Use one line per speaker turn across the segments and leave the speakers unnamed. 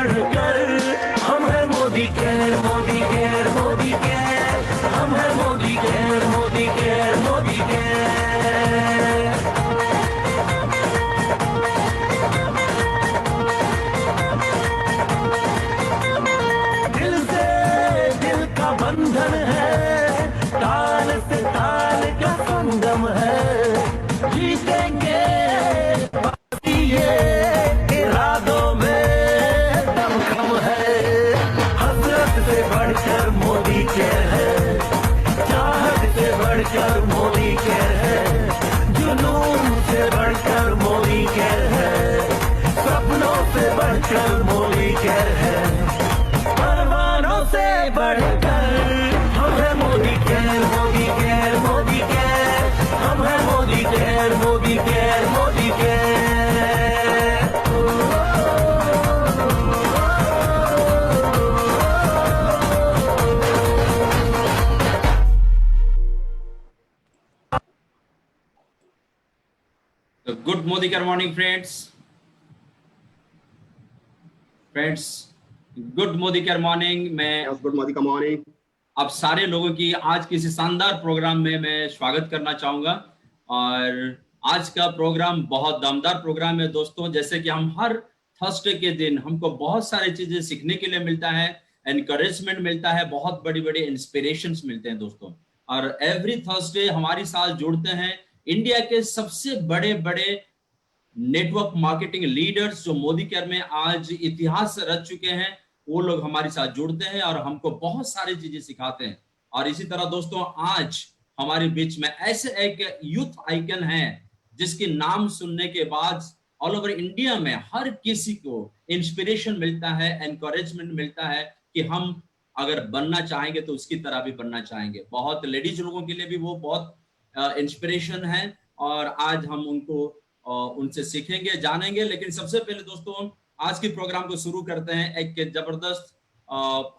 बढ़कर, हम है Modi care, Modi care, Modi care, हम है Modi care, Modi care, Modi care. दिल से दिल का बंधन है, ताल से ताल का संगम है, जीतेंगे ये इरादों में दमखम है। हसरत से बढ़कर मोदी केयर है, चाहत से बढ़कर मोदी केयर है, जुनून से बढ़कर मोदी केयर है, सपनों से बढ़कर मोदी केयर है, परवानों से बढ़कर हम है Modi care, Modi care, Modi care, हम है Modi care, Modi care, Modi care.
तो good Modi care morning friends, good Modi care morning. मैं
गुड मोदी का मॉर्निंग
आप सारे लोगों की आज किसी शानदार प्रोग्राम में मैं स्वागत करना चाहूंगा। और आज का प्रोग्राम बहुत दमदार प्रोग्राम है दोस्तों। जैसे कि हम हर थर्सडे के दिन हमको बहुत सारी चीजें सीखने के लिए मिलता है, एनकरेजमेंट मिलता है, बहुत बड़ी बड़ी इंस्पिरेशंस मिलते हैं दोस्तों। और एवरी थर्सडे हमारे साथ जुड़ते हैं इंडिया के सबसे बड़े बड़े नेटवर्क मार्केटिंग लीडर्स जो मोदी केयर में आज इतिहास रच चुके हैं, वो लोग हमारे साथ जुड़ते हैं और हमको बहुत सारी चीजें सिखाते हैं। और इसी तरह दोस्तों आज हमारे बीच में ऐसे एक यूथ आइकन है जिसके नाम सुनने के बाद ऑल ओवर इंडिया में हर किसी को इंस्पिरेशन मिलता है, एनकरेजमेंट मिलता है कि हम अगर बनना चाहेंगे तो उसकी तरह भी बनना चाहेंगे। बहुत लेडीज लोगों के लिए भी वो बहुत इंस्पिरेशन है और आज हम उनको उनसे सीखेंगे, जानेंगे। लेकिन सबसे पहले दोस्तों आज के प्रोग्राम को शुरू करते हैं एक जबरदस्त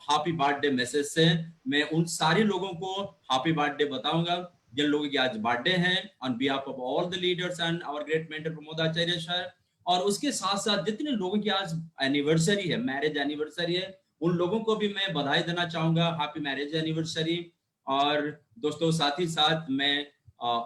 हैप्पी बर्थडे मैसेज से। मैं उन सारे लोगों को हैप्पी बर्थडे बताऊंगा जिन लोगों की आज बर्थडे है, on behalf of all the leaders and our great mentor Pramod Acharya sir. और उसके साथ साथ जितने लोगों की आज एनिवर्सरी है, मैरिज एनिवर्सरी है, उन लोगों को भी मैं बधाई देना चाहूंगा, हैप्पी मैरिज एनिवर्सरी। और दोस्तों साथ ही साथ मैं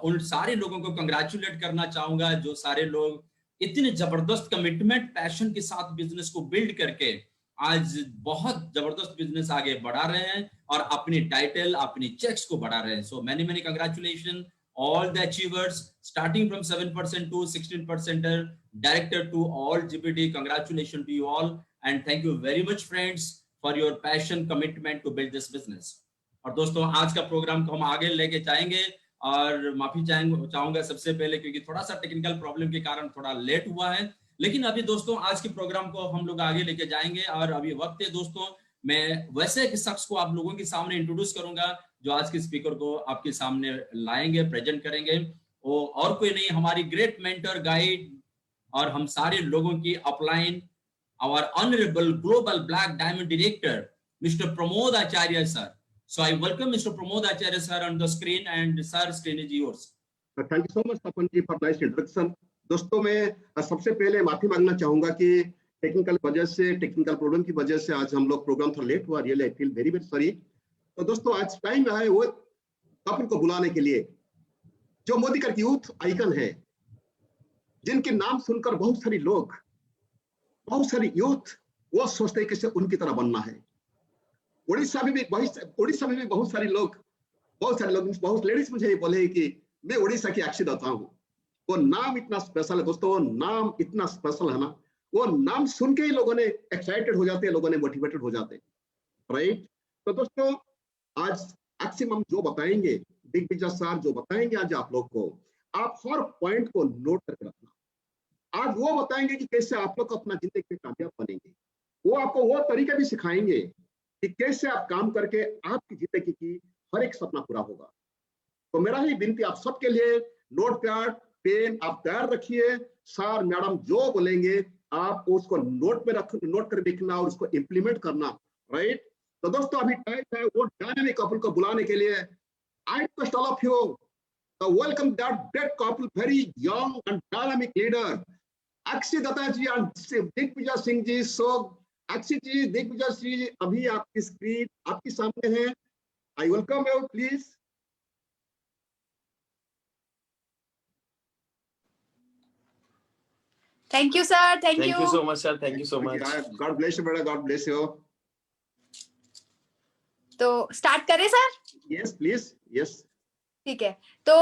उन सारे लोगों को कंग्रेचुलेट करना चाहूंगा जो सारे लोग इतने जबरदस्त कमिटमेंट, पैशन के साथ बिजनेस को बिल्ड करके आज बहुत जबरदस्त बिजनेस आगे बढ़ा रहे हैं और अपनी टाइटल, अपनी चेक्स को बढ़ा रहे हैं। So many many congratulation all the achievers starting from 7% to 16% director to all GPT. Congratulations to you all and thank you very much friends for your passion, commitment to build this business. और दोस्तों आज का programme को हम आगे लेके जाएंगे और माफी चाहूंगा सबसे पहले क्योंकि थोड़ा सा टेक्निकल प्रॉब्लम के कारण थोड़ा लेट हुआ है। लेकिन अभी दोस्तों आज के प्रोग्राम को हम लोग आगे लेके जाएंगे और अभी वक्त है दोस्तों, मैं वैसे एक शख्स को आप लोगों के सामने इंट्रोड्यूस करूंगा जो आज के स्पीकर को आपके सामने लाएंगे, प्रेजेंट करेंगे। वो और कोई नहीं, हमारी ग्रेट मेंटर, गाइड और हम सारे लोगों की upline, our honourable global black diamond director mister Pramod Acharya sir. So I welcome Mr. Pramod Acharya sir on the screen and sir, screen is yours.
Thank you so much Tapan ji for nice introduction. दोस्तों मैं सबसे पहले माफी मांगना चाहूंगा कि technical problem की वजह से आज हम लोग प्रोग्राम थोड़ा लेट हुआ। Really I feel very very sorry. तो दोस्तों आज टाइम रहा है वो अपन को बुलाने के लिए जो मोदी केयर की यूथ आइकन है, जिनके नाम सुनकर बहुत सारी यूथ वो सोचते हैं कि उनकी तरह बनना है। उड़ीसा में भी बहुत सारे लोग बहुत लेडीज मुझे बोले कि मैं उड़ीसा की अक्षी दाता हूँ। वो नाम इतना स्पेशल है दोस्तों, वो नाम इतना स्पेशल है ना, वो नाम सुन के ही लोगों ने एक्साइटेड हो जाते हैं, लोगों ने मोटिवेटेड हो जाते हैं, राइट। तो दोस्तों आज मैक्सिमम जो बताएंगे, दिग्विजय सर जो बताएंगे आज आप लोग को, आप हर पॉइंट को नोट करके रखना। आज वो बताएंगे कि कैसे आप लोग अपना जिंदगी में कामयाब बनेंगे। वो आपको वो तरीका भी सिखाएंगे कि कैसे आप काम करके आपकी जिंदगी की हर एक सपना पूरा होगा। तो मेरा ही विनती आप सबके लिए, नोट पैड पेन आप तैयार रखिए। सर मैडम जो बोलेंगे आप उसको नोट कर लिखना और उसको इम्प्लीमेंट करना, राइट। तो दोस्तों अभी टाइम है वो डायनामिक कपल को बुलाने के लिए। I request all of you to welcome that great couple, very young and dynamic leader, Akshi Datta ji and Digvijay Singh ji. So Akshit ji, Digvijay Shri, अभी आपकी स्क्रीन आपके सामने है। I welcome you, please.
Thank you sir, thank
Thank
you
you so much, sir. Thank you so much.
God bless you बेटा, God bless you.
तो start करें sir?
Yes please, yes.
ठीक है। तो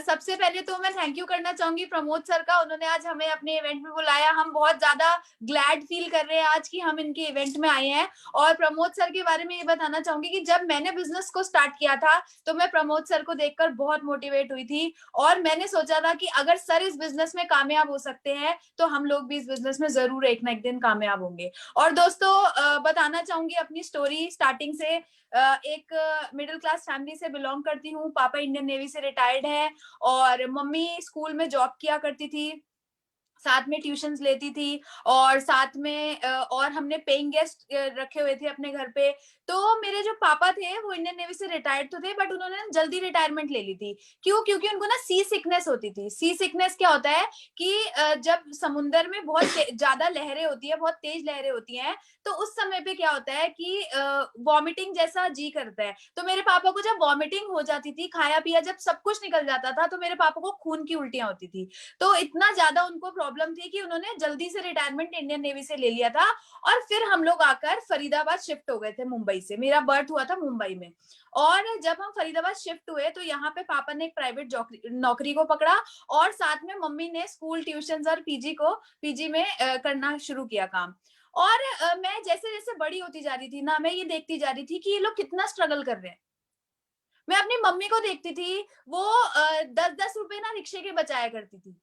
सबसे पहले तो मैं थैंक यू करना चाहूंगी प्रमोद सर का, उन्होंने आज हमें अपने इवेंट में बुलाया। हम बहुत ज्यादा ग्लैड फील कर रहे हैं आज कि हम इनके इवेंट में आए हैं। और प्रमोद सर के बारे में ये बताना चाहूंगी कि जब मैंने बिजनेस को स्टार्ट किया था तो मैं प्रमोद सर को देखकर बहुत मोटिवेट हुई थी और मैंने सोचा था कि अगर सर इस बिजनेस में कामयाब हो सकते हैं तो हम लोग भी इस बिजनेस में जरूर एक ना एक दिन कामयाब होंगे। और दोस्तों बताना चाहूंगी अपनी स्टोरी स्टार्टिंग से। एक मिडिल क्लास फैमिली से बिलोंग करती हूँ। पापा इंडियन नेवी से रिटायर्ड है और मम्मी स्कूल में जॉब किया करती थी, साथ में ट्यूशंस लेती थी और साथ में और हमने पेइंग गेस्ट रखे हुए थे अपने घर पे। तो मेरे जो पापा थे वो इंडियन नेवी से रिटायर्ड तो थे बट उन्होंने जल्दी रिटायरमेंट ले ली थी। क्यों? क्योंकि उनको ना सी सिकनेस होती थी। सी सिकनेस क्या होता है कि जब समुद्र में बहुत ज्यादा लहरें होती है, बहुत तेज लहरें होती हैं, तो उस समय पे क्या होता है कि वॉमिटिंग जैसा जी करता है। तो मेरे पापा को जब वॉमिटिंग हो जाती थी, खाया पिया जब सब कुछ निकल जाता था, तो मेरे पापा को खून की उल्टियां होती थी। तो इतना ज्यादा उनको प्रॉब्लम थी कि उन्होंने जल्दी से रिटायरमेंट इंडियन नेवी से ले लिया था और फिर हम लोग आकर फरीदाबाद शिफ्ट हो गए थे मुंबई से। मेरा बर्थ हुआ था मुंबई में और जब हम फरीदाबाद शिफ्ट हुए तो यहाँ पे पापा ने एक प्राइवेट नौकरी को पकड़ा और साथ में मम्मी ने स्कूल ट्यूशन और पीजी में करना शुरू किया काम। और मैं जैसे जैसे बड़ी होती जा रही थी ना, मैं ये देखती जा रही थी कि ये लोग कितना स्ट्रगल कर रहे हैं। मैं अपनी मम्मी को देखती थी, वो 10-10 रुपए ना रिक्शे के बचाया करती थी।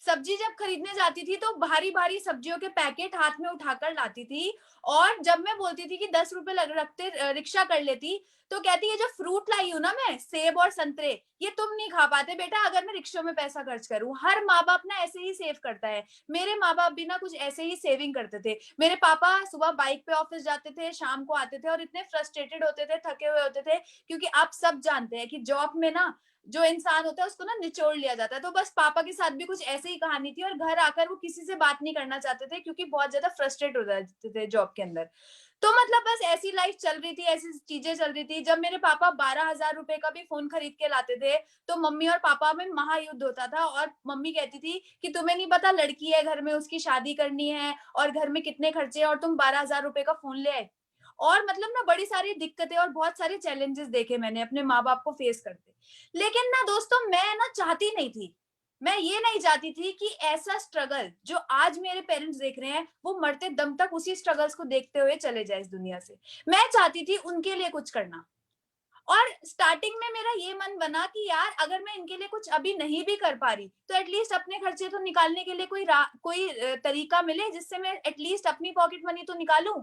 सब्जी जब खरीदने जाती थी तो भारी भारी सब्जियों के पैकेट हाथ में उठाकर लाती थी और जब मैं बोलती थी कि 10 रुपए रखते रिक्शा कर लेती तो कहती है जो फ्रूट लाई हूं ना मैं, सेब और संतरे, ये तुम नहीं खा पाते बेटा अगर मैं रिक्शों में पैसा खर्च करूं। हर माँ बाप ना ऐसे ही सेव करता है। मेरे माँ बाप भी ना कुछ ऐसे ही सेविंग करते थे। मेरे पापा सुबह बाइक पे ऑफिस जाते थे, शाम को आते थे और इतने फ्रस्ट्रेटेड होते थे, थके हुए होते थे, क्योंकि आप सब जानते हैं कि जॉब में ना जो इंसान होता है उसको ना निचोड़ लिया जाता है। तो बस पापा के साथ भी कुछ ऐसे ही कहानी थी और घर आकर वो किसी से बात नहीं करना चाहते थे क्योंकि बहुत ज्यादा फ्रस्ट्रेट हो जाते थे जॉब के अंदर। तो मतलब बस ऐसी लाइफ चल रही थी, ऐसी चीजें चल रही थी। जब मेरे पापा 12,000 रुपए का भी फोन खरीद के लाते थे तो मम्मी और पापा में महायुद्ध होता था और मम्मी कहती थी कि तुम्हें नहीं पता लड़की है घर में, उसकी शादी करनी है और घर में कितने खर्चे हैं और तुम 12,000 रुपए का फोन ले आए। और मतलब ना बड़ी सारी दिक्कतें और बहुत सारे चैलेंजेस देखे मैंने अपने माँ बाप को फेस करते। लेकिन ना दोस्तों मैं ना चाहती नहीं थी, मैं ये नहीं चाहती थी कि ऐसा स्ट्रगल जो आज मेरे पेरेंट्स देख रहे हैं वो मरते दम तक उसी स्ट्रगल्स को देखते हुए चले जाए इस दुनिया से। मैं चाहती थी उनके लिए कुछ करना। और स्टार्टिंग में मेरा ये मन बना कि यार अगर मैं इनके लिए कुछ अभी नहीं भी कर पा रही तो एटलीस्ट अपने खर्चे तो निकालने के लिए कोई तरीका मिले जिससे मैं एटलीस्ट अपनी पॉकेट मनी तो निकालूं।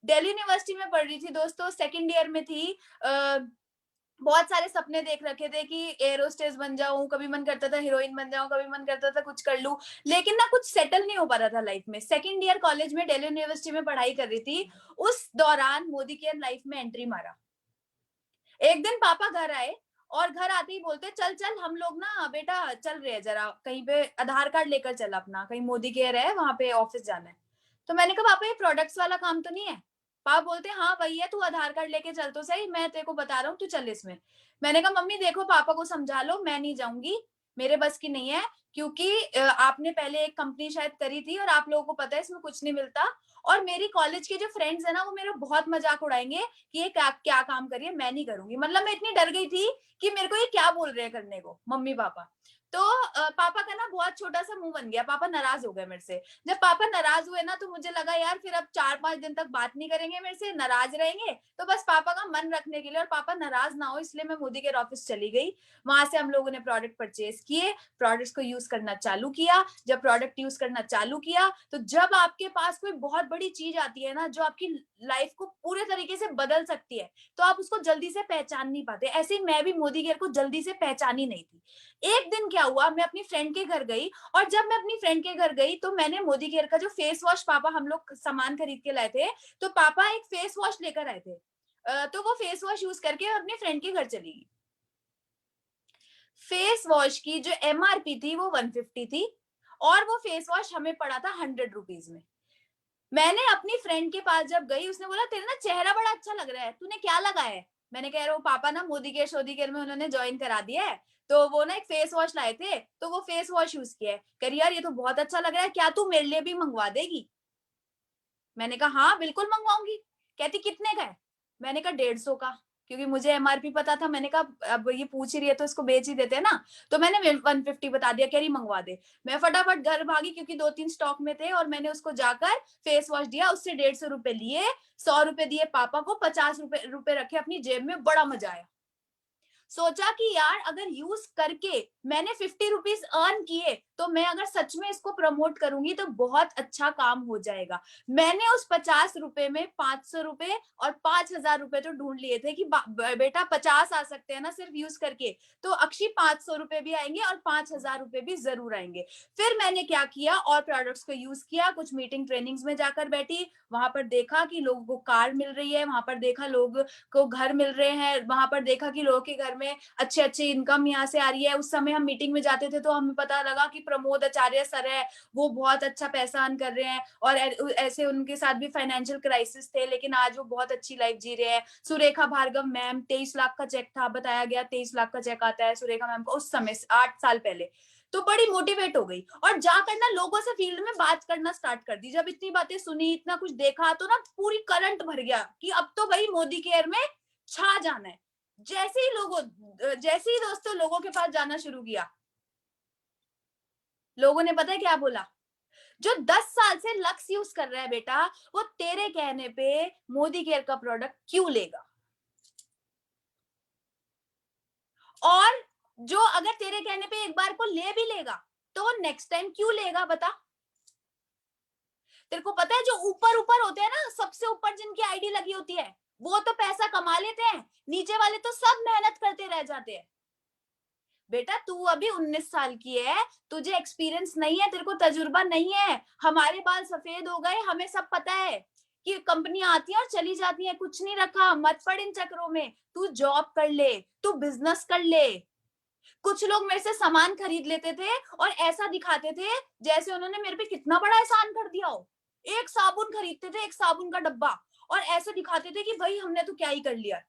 दिल्ली यूनिवर्सिटी में पढ़ रही थी दोस्तों, सेकंड ईयर में थी। बहुत सारे सपने देख रखे थे कि एयरोस्टेस बन जाऊं, कभी मन करता था हीरोइन बन जाऊं, कभी मन करता था कुछ कर लूं, लेकिन ना कुछ सेटल नहीं हो पा रहा था लाइफ में। सेकंड ईयर कॉलेज में दिल्ली यूनिवर्सिटी में पढ़ाई कर रही थी, उस दौरान मोदी केयर लाइफ में एंट्री मारा। एक दिन पापा घर आए और घर आते ही बोलते चल चल हम लोग ना बेटा चल रहे हैं जरा कहीं पे, आधार कार्ड लेकर चल अपना, कहीं मोदी केयर है वहां पे ऑफिस जाना है। तो मैंने कहा पापा ये प्रोडक्ट्स वाला काम तो नहीं है? पापा बोलते हाँ वही है, तू आधार कार्ड लेके चल तो सही, मैं तेरे को बता रहा हूँ तू चल इसमें। मैंने कहा मम्मी देखो पापा को समझा लो, मैं नहीं जाऊंगी, मेरे बस की नहीं है, क्योंकि आपने पहले एक कंपनी शायद करी थी और आप लोगों को पता है इसमें कुछ नहीं मिलता। और मेरी कॉलेज के जो फ्रेंड्स है ना वो मेरा बहुत मजाक उड़ाएंगे कि ये क्या काम करिए, मैं नहीं करूंगी। मतलब मैं इतनी डर गई थी कि मेरे को ये क्या बोल रहे हैं करने को मम्मी पापा। तो पापा का ना बहुत छोटा सा मुंह बन गया, पापा नाराज हो गए मेरे से। जब पापा नाराज हुए ना तो मुझे लगा यार फिर अब 4-5 दिन तक बात नहीं करेंगे मेरे से, नाराज रहेंगे, तो बस पापा का मन रखने के लिए और पापा नाराज ना हो इसलिए मैं मोदी केयर ऑफिस चली गई। वहां से हम लोगों ने प्रोडक्ट परचेज किए, प्रोडक्ट्स को यूज करना चालू किया। जब प्रोडक्ट यूज करना चालू किया तो जब आपके पास कोई बहुत बड़ी चीज आती है ना जो आपकी लाइफ को पूरे तरीके से बदल सकती है तो आप उसको जल्दी से पहचान नहीं पाते। ऐसे ही मैं भी मोदी केयर को जल्दी से पहचानी नहीं थी। एक दिन क्या हुआ, मैं अपनी फ्रेंड के घर गई और जब मैं अपनी फ्रेंड के घर गई तो मैंने मोदी केयर का जो फेस वॉश, पापा हम लोग सामान खरीद के लाए थे तो पापा एक फेस वॉश लेकर आए थे। तो वो फेस वॉश यूज करके अपनी फ्रेंड के घर चली गई। फेस वॉश की जो एमआरपी थी वो 150 थी और वो फेस वॉश हमें पड़ा था 100 रुपीज में। मैंने अपनी फ्रेंड के पास जब गई, उसने बोला तेरा ना चेहरा बड़ा अच्छा लग रहा है, तूने क्या लगाया है? मैंने कहा वो पापा ना मोदी केयर शोदी केयर में उन्होंने ज्वाइन करा दिया है, तो वो ना एक फेस वॉश लाए थे, तो वो फेस वॉश यूज किया है। कह रही यार ये तो बहुत अच्छा लग रहा है, क्या तू मेरे लिए भी मंगवा देगी? मैंने कहा हाँ बिल्कुल मंगवाऊंगी। कहती कितने का है? मैंने कहा 150 का, क्योंकि मुझे एमआरपी पता था। मैंने कहा अब ये पूछ ही रही है तो इसको बेच ही देते हैं ना, तो मैंने 150 बता दिया। कह रही मंगवा दे। मैं फटाफट घर भागी क्योंकि 2-3 स्टॉक में थे, और मैंने उसको जाकर फेस वॉश दिया, उससे 150 रुपए लिए, 100 रुपए दिए पापा को, 50 रुपए रखे अपनी जेब में। बड़ा मजा आया। सोचा कि यार अगर यूज करके मैंने 50 रुपीज अर्न किए, तो मैं अगर सच में इसको प्रमोट करूंगी तो बहुत अच्छा काम हो जाएगा। मैंने उस 50 रुपए में 500 रुपए और 5,000 रुपए तो ढूंढ लिए थे कि बेटा 50 आ सकते हैं ना सिर्फ यूज करके, तो अक्षी 500 रुपए भी आएंगे और 5,000 रुपए भी जरूर आएंगे। फिर मैंने क्या किया, और प्रोडक्ट्स को यूज किया, कुछ मीटिंग ट्रेनिंग्स में जाकर बैठी, वहां पर देखा कि लोगों को कार मिल रही है, वहां पर देखा लोग को घर मिल रहे हैं, वहां पर देखा कि लोगों के घर में अच्छे अच्छे इनकम यहाँ से आ रही है। उस समय हम मीटिंग में जाते थे तो हमें पता लगा कि प्रमोद आचार्य सर है, वो बहुत अच्छा पैसा अर्न कर रहे हैं, और ऐसे उनके साथ भी फाइनेंशियल क्राइसिस थे, लेकिन आज वो बहुत अच्छी लाइफ जी रहे हैं। सुरेखा भार्गव मैम, 23 लाख का चेक था, बताया गया 23 लाख का चेक आता है सुरेखा मैम को उस समय 8 साल पहले। तो बड़ी मोटिवेट हो गई, और जाकर ना लोगों से फील्ड में बात करना स्टार्ट कर दी। जब इतनी बातें सुनी, इतना कुछ देखा, तो ना पूरी करंट भर गया कि अब तो भाई मोदी केयर में छा जाना है। जैसे ही दोस्तों लोगों के पास जाना शुरू किया, लोगों ने पता है क्या बोला? जो 10 साल से लक्स यूज कर रहा है बेटा, वो तेरे कहने पे मोदी केयर का प्रोडक्ट क्यों लेगा? और जो अगर तेरे कहने पे एक बार को ले भी लेगा, तो वो नेक्स्ट टाइम क्यों लेगा बता? तेरे को पता है जो ऊपर ऊपर होते हैं ना, सबसे ऊपर जिनकी आईडी लगी होती है, वो तो पैसा कमा लेते हैं, नीचे वाले तो सब मेहनत करते रह जाते हैं। बेटा तू अभी 19 साल की है, तुझे एक्सपीरियंस नहीं है, तेरे को तजुर्बा नहीं है। हमारे बाल सफेद हो गए, हमें सब पता है कि कंपनियां आती हैं और चली जाती हैं, कुछ नहीं रखा। मत पड़ इन चक्रों में, तू जॉब कर ले, तू बिजनेस कर ले। कुछ लोग मेरे से सामान खरीद लेते थे और ऐसा दिखाते थे जैसे उन्होंने मेरे पे कितना बड़ा एहसान कर दिया हो। एक साबुन खरीदते थे, एक साबुन का डब्बा, और ऐसे दिखाते थे कि भाई हमने तो क्या ही कर लिया,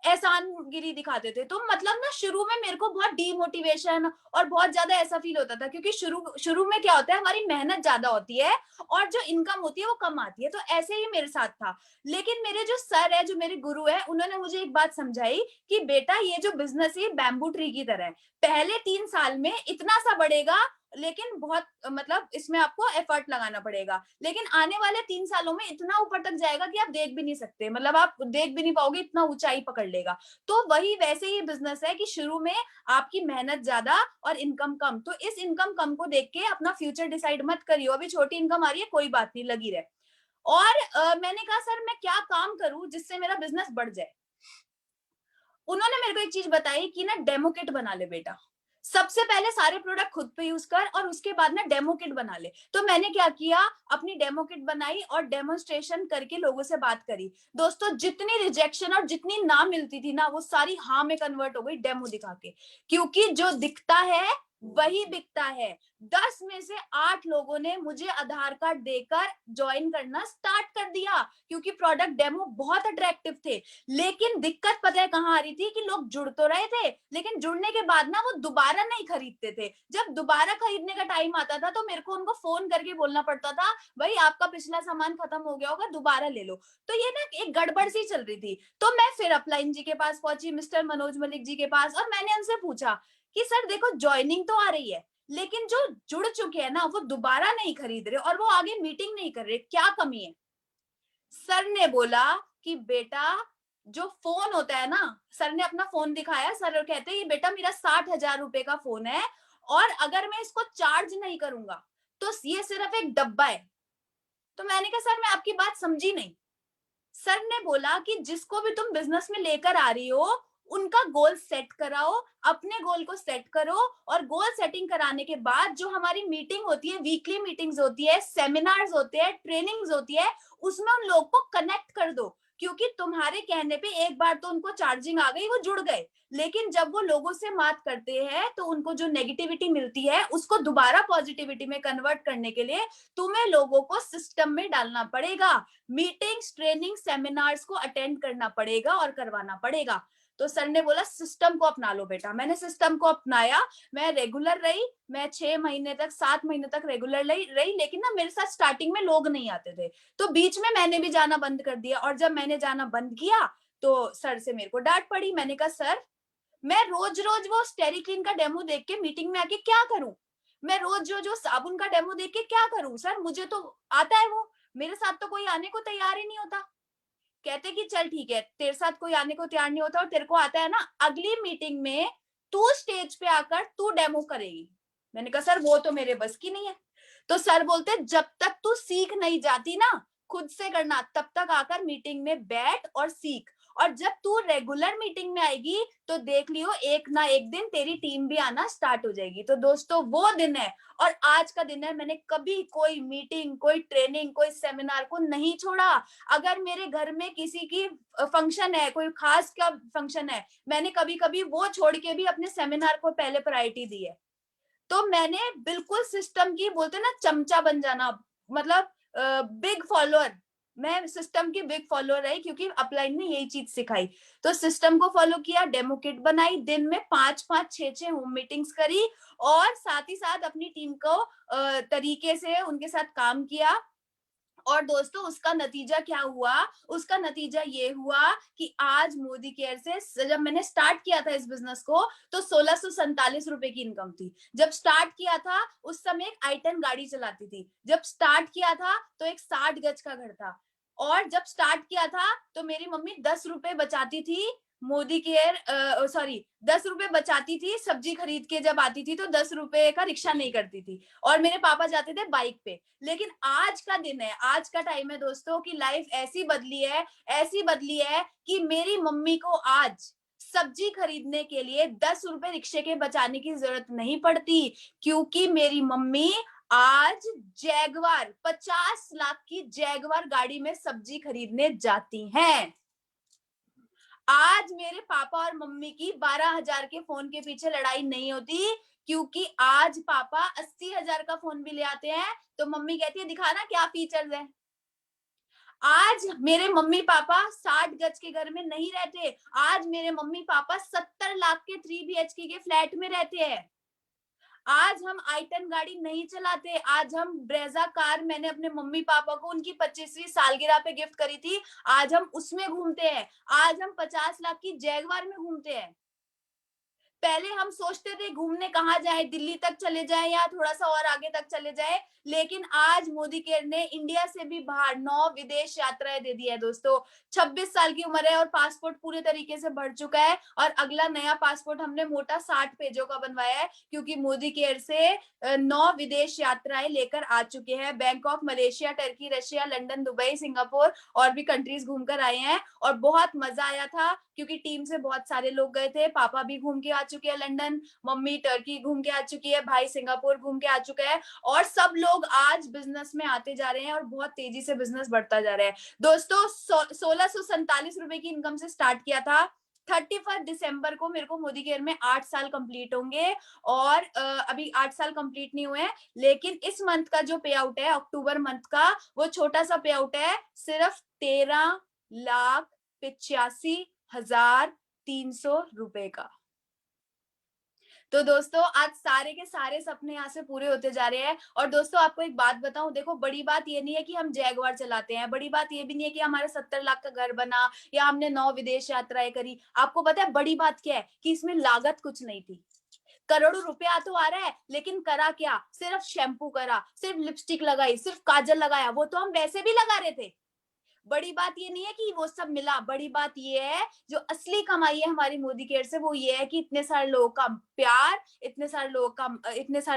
एहसानगिरी दिखाते थे। तो मतलब ना शुरू में मेरे को बहुत डीमोटिवेशन और बहुत ज्यादा ऐसा फील होता था, क्योंकि शुरू में क्या होता है, हमारी मेहनत ज्यादा होती है और जो इनकम होती है वो कम आती है। तो ऐसे ही मेरे साथ था। लेकिन मेरे जो सर है, जो मेरे गुरु है, उन्होंने मुझे एक बात समझाई कि बेटा ये जो बिजनेस है बैम्बू ट्री की तरह है, पहले 3 साल में इतना सा बढ़ेगा, लेकिन बहुत मतलब इसमें आपको एफर्ट लगाना पड़ेगा, लेकिन आने वाले 3 सालों में इतना ऊपर तक जाएगा कि आप देख भी नहीं सकते, मतलब आप देख भी नहीं पाओगे, इतना ऊंचाई पकड़ लेगा। तो वही वैसे ही बिजनेस है कि शुरू में आपकी मेहनत ज्यादा और इनकम कम। तो इस इनकम कम को देख के अपना फ्यूचर डिसाइड मत करियो। अभी छोटी इनकम आ रही है, कोई बात नहीं, लगी रहे। और मैंने कहा सर मैं क्या काम करूं जिससे मेरा बिजनेस बढ़ जाए? उन्होंने मेरे को एक चीज बताई कि ना डेमो किट बना ले बेटा, सबसे पहले सारे प्रोडक्ट खुद पे यूज कर और उसके बाद ना डेमो किट बना ले। तो मैंने क्या किया, अपनी डेमो किट बनाई और डेमोन्स्ट्रेशन करके लोगों से बात करी। दोस्तों जितनी रिजेक्शन और जितनी ना मिलती थी ना, वो सारी हाँ में कन्वर्ट हो गई डेमो दिखा के, क्योंकि जो दिखता है वही बिकता है। 10 में से 8 लोगों ने मुझे आधार कार्ड देकर ज्वाइन करना स्टार्ट कर दिया, क्योंकि प्रोडक्ट डेमो बहुत अट्रैक्टिव थे। लेकिन दिक्कत पता है कहाँ आ रही थी, कि लोग जुड़ तो रहे थे, लेकिन जुड़ने के बाद ना वो दोबारा नहीं खरीदते थे। जब दोबारा खरीदने का टाइम आता था तो मेरे को उनको फोन करके बोलना पड़ता था, भाई आपका पिछला सामान खत्म हो गया होगा, दोबारा ले लो। तो ये ना एक गड़बड़ सी चल रही थी। तो मैं फिर अपलाइन जी के पास पहुंची, मिस्टर मनोज मलिक जी के पास, और मैंने उनसे पूछा कि सर देखो ज्वाइनिंग तो आ रही है, लेकिन जो जुड़ चुके हैं ना वो दोबारा नहीं खरीद रहे और वो आगे मीटिंग नहीं कर रहे, क्या कमी है? सर ने बोला कि बेटा जो फोन होता है ना, सर ने अपना फोन दिखाया, सर कहते हैं ये बेटा मेरा 60,000 रुपए का फोन है, और अगर मैं इसको चार्ज नहीं करूंगा तो ये सिर्फ एक डब्बा है। तो मैंने कहा सर मैं आपकी बात समझी नहीं। सर ने बोला कि जिसको भी तुम बिजनेस में लेकर आ रही हो उनका गोल सेट कराओ, अपने गोल को सेट करो, और गोल सेटिंग कराने के बाद जो हमारी मीटिंग होती है, वीकली मीटिंग्स होती है, सेमिनार्स होते हैं, ट्रेनिंग्स होती है, उसमें उन लोगों को कनेक्ट कर दो क्योंकि तुम्हारे कहने पे एक बार तो उनको चार्जिंग आ गई, वो जुड़ गए, लेकिन जब वो लोगों से बात करते हैं तो उनको जो नेगेटिविटी मिलती है उसको दोबारा पॉजिटिविटी में कन्वर्ट करने के लिए तुम्हें लोगों को सिस्टम में डालना पड़ेगा, मीटिंग्स, ट्रेनिंग, सेमिनार्स को अटेंड करना पड़ेगा और करवाना पड़ेगा। तो सर ने बोला सिस्टम को अपना लो बेटा। मैंने सिस्टम को अपनाया, मैं रेगुलर रही, मैं 6 महीने तक 7 महीने तक रेगुलर रही, लेकिन ना मेरे साथ स्टार्टिंग में लोग नहीं आते थे, तो बीच में मैंने भी जाना बंद कर दिया। और जब मैंने जाना बंद किया तो सर से मेरे को डांट पड़ी। मैंने कहा सर, मैं रोज रोज वो स्टेरिक्लीन का डेमो देख के मीटिंग में आके क्या करूं, मैं रोज जो साबुन का डेमो देख के क्या करूं सर, मुझे तो आता है वो, मेरे साथ तो कोई आने को तैयार ही नहीं होता। कहते कि चल ठीक है, तेरे साथ कोई आने को तैयार नहीं होता और तेरे को आता है ना, अगली मीटिंग में तू स्टेज पे आकर तू डेमो करेगी। मैंने कहा सर वो तो मेरे बस की नहीं है। तो सर बोलते जब तक तू सीख नहीं जाती ना खुद से करना, तब तक आकर मीटिंग में बैठ और सीख, और जब तू रेगुलर मीटिंग में आएगी तो देख लियो एक ना एक दिन तेरी टीम भी आना स्टार्ट हो जाएगी। तो दोस्तों वो दिन है और आज का दिन है। मैंने कभी कोई मीटिंग, कोई ट्रेनिंग, कोई सेमिनार को नहीं छोड़ा। अगर मेरे घर में किसी की फंक्शन है, कोई खास का फंक्शन है, मैंने कभी कभी वो छोड़ के भी अपने सेमिनार को पहले प्रायोरिटी दी है। तो मैंने बिल्कुल सिस्टम की, बोलते ना चमचा बन जाना, मतलब बिग फॉलोअर, मैं सिस्टम की बिग फॉलोअर रही क्योंकि अपलाइन ने यही चीज सिखाई। तो सिस्टम को फॉलो किया, डेमो किट बनाई, दिन में 5-5, 6-6 होम मीटिंग्स करी और साथ ही साथ अपनी टीम को तरीके से उनके साथ काम किया। और दोस्तों उसका नतीजा क्या हुआ, उसका नतीजा ये हुआ कि आज मोदी केयर से जब मैंने स्टार्ट किया था इस बिजनेस को तो 1647 रुपए की इनकम थी। जब स्टार्ट किया था उस समय एक i10 गाड़ी चलाती थी। जब स्टार्ट किया था तो एक 60 गज का घर था। और जब स्टार्ट किया था तो मेरी मम्मी 10 रुपए बचाती थी मोदी केयर, 10 रुपए बचाती थी सब्जी खरीद के, जब आती थी तो 10 रुपए का रिक्शा नहीं करती थी और मेरे पापा जाते थे बाइक पे। लेकिन आज का दिन है, आज का टाइम है दोस्तों की लाइफ ऐसी बदली है, ऐसी बदली है कि मेरी मम्मी को आज सब्जी खरीदने के लिए 10 रुपए रिक्शे के बचाने की जरूरत नहीं पड़ती, क्योंकि मेरी मम्मी आज जैगवार 50 लाख की जैगवार गाड़ी में सब्जी खरीदने जाती हैं। आज मेरे पापा और मम्मी की 12,000 के फोन के पीछे लड़ाई नहीं होती, क्योंकि आज पापा 80,000 का फोन भी ले आते हैं तो मम्मी कहती है दिखाना क्या फीचर्स है। आज मेरे मम्मी पापा 60 गज के घर में नहीं रहते, आज मेरे मम्मी पापा 70 लाख के 3 BHK के फ्लैट में रहते हैं। आज हम i10 गाड़ी नहीं चलाते, आज हम ब्रेजा कार मैंने अपने मम्मी पापा को उनकी 25वीं सालगिरह पे गिफ्ट करी थी, आज हम उसमें घूमते हैं। आज हम 50 लाख की जैगवार में घूमते हैं। पहले हम सोचते थे घूमने कहाँ जाए, दिल्ली तक चले जाए या थोड़ा सा और आगे तक चले जाए, लेकिन आज मोदी केयर ने इंडिया से भी बाहर 9 विदेश यात्राएं दे दी है दोस्तों। 26 साल की उम्र है और पासपोर्ट पूरे तरीके से भर चुका है और अगला नया पासपोर्ट हमने मोटा 60 पेजों का बनवाया है, क्योंकि मोदी केयर से 9 विदेश यात्राएं लेकर आ चुके हैं। Bangkok, Malaysia, Turkey, Russia, London, Dubai, Singapore और भी कंट्रीज घूमकर आए हैं और बहुत मजा आया था क्योंकि टीम से बहुत सारे लोग गए थे। पापा भी घूम के आ चुके हैं लंदन, मम्मी टर्की घूम के आ चुकी है, भाई सिंगापुर घूम के आ चुका है और सब लोग आज बिजनेस में आते जा रहे हैं और बहुत तेजी से बिजनेस बढ़ता जा रहा है। दोस्तों 1647 रुपए की इनकम से स्टार्ट किया था। 31 दिसंबर को मेरे को मोदी केयर में 8 साल कंप्लीट होंगे और अभी 8 साल कंप्लीट नहीं हुए हैं, लेकिन इस मंथ का जो पे आउट है अक्टूबर मंथ का, वो छोटा सा पे आउट है, सिर्फ 13,85,300 रुपए का। तो दोस्तों आज सारे के सारे सपने यहाँ से पूरे होते जा रहे हैं। और दोस्तों आपको एक बात बताऊं, देखो बड़ी बात ये नहीं है कि हम जैगवार चलाते हैं, बड़ी बात ये भी नहीं है कि हमारे 70 लाख का घर बना या हमने 9 विदेश यात्राएं करी। आपको पता है बड़ी बात क्या है, कि इसमें लागत कुछ नहीं थी। करोड़ों रुपया तो आ रहा है, लेकिन करा क्या, सिर्फ शैम्पू करा, सिर्फ लिपस्टिक लगाई, सिर्फ काजल लगाया, वो तो हम वैसे भी लगा रहे थे। बड़ी बात ये नहीं है कि वो सब मिला, बड़ी बात ये है जो असली कमाई है हमारी मोदी केयर से, वो ये है कि इतने सारे लोगों का प्यार, इतने सारे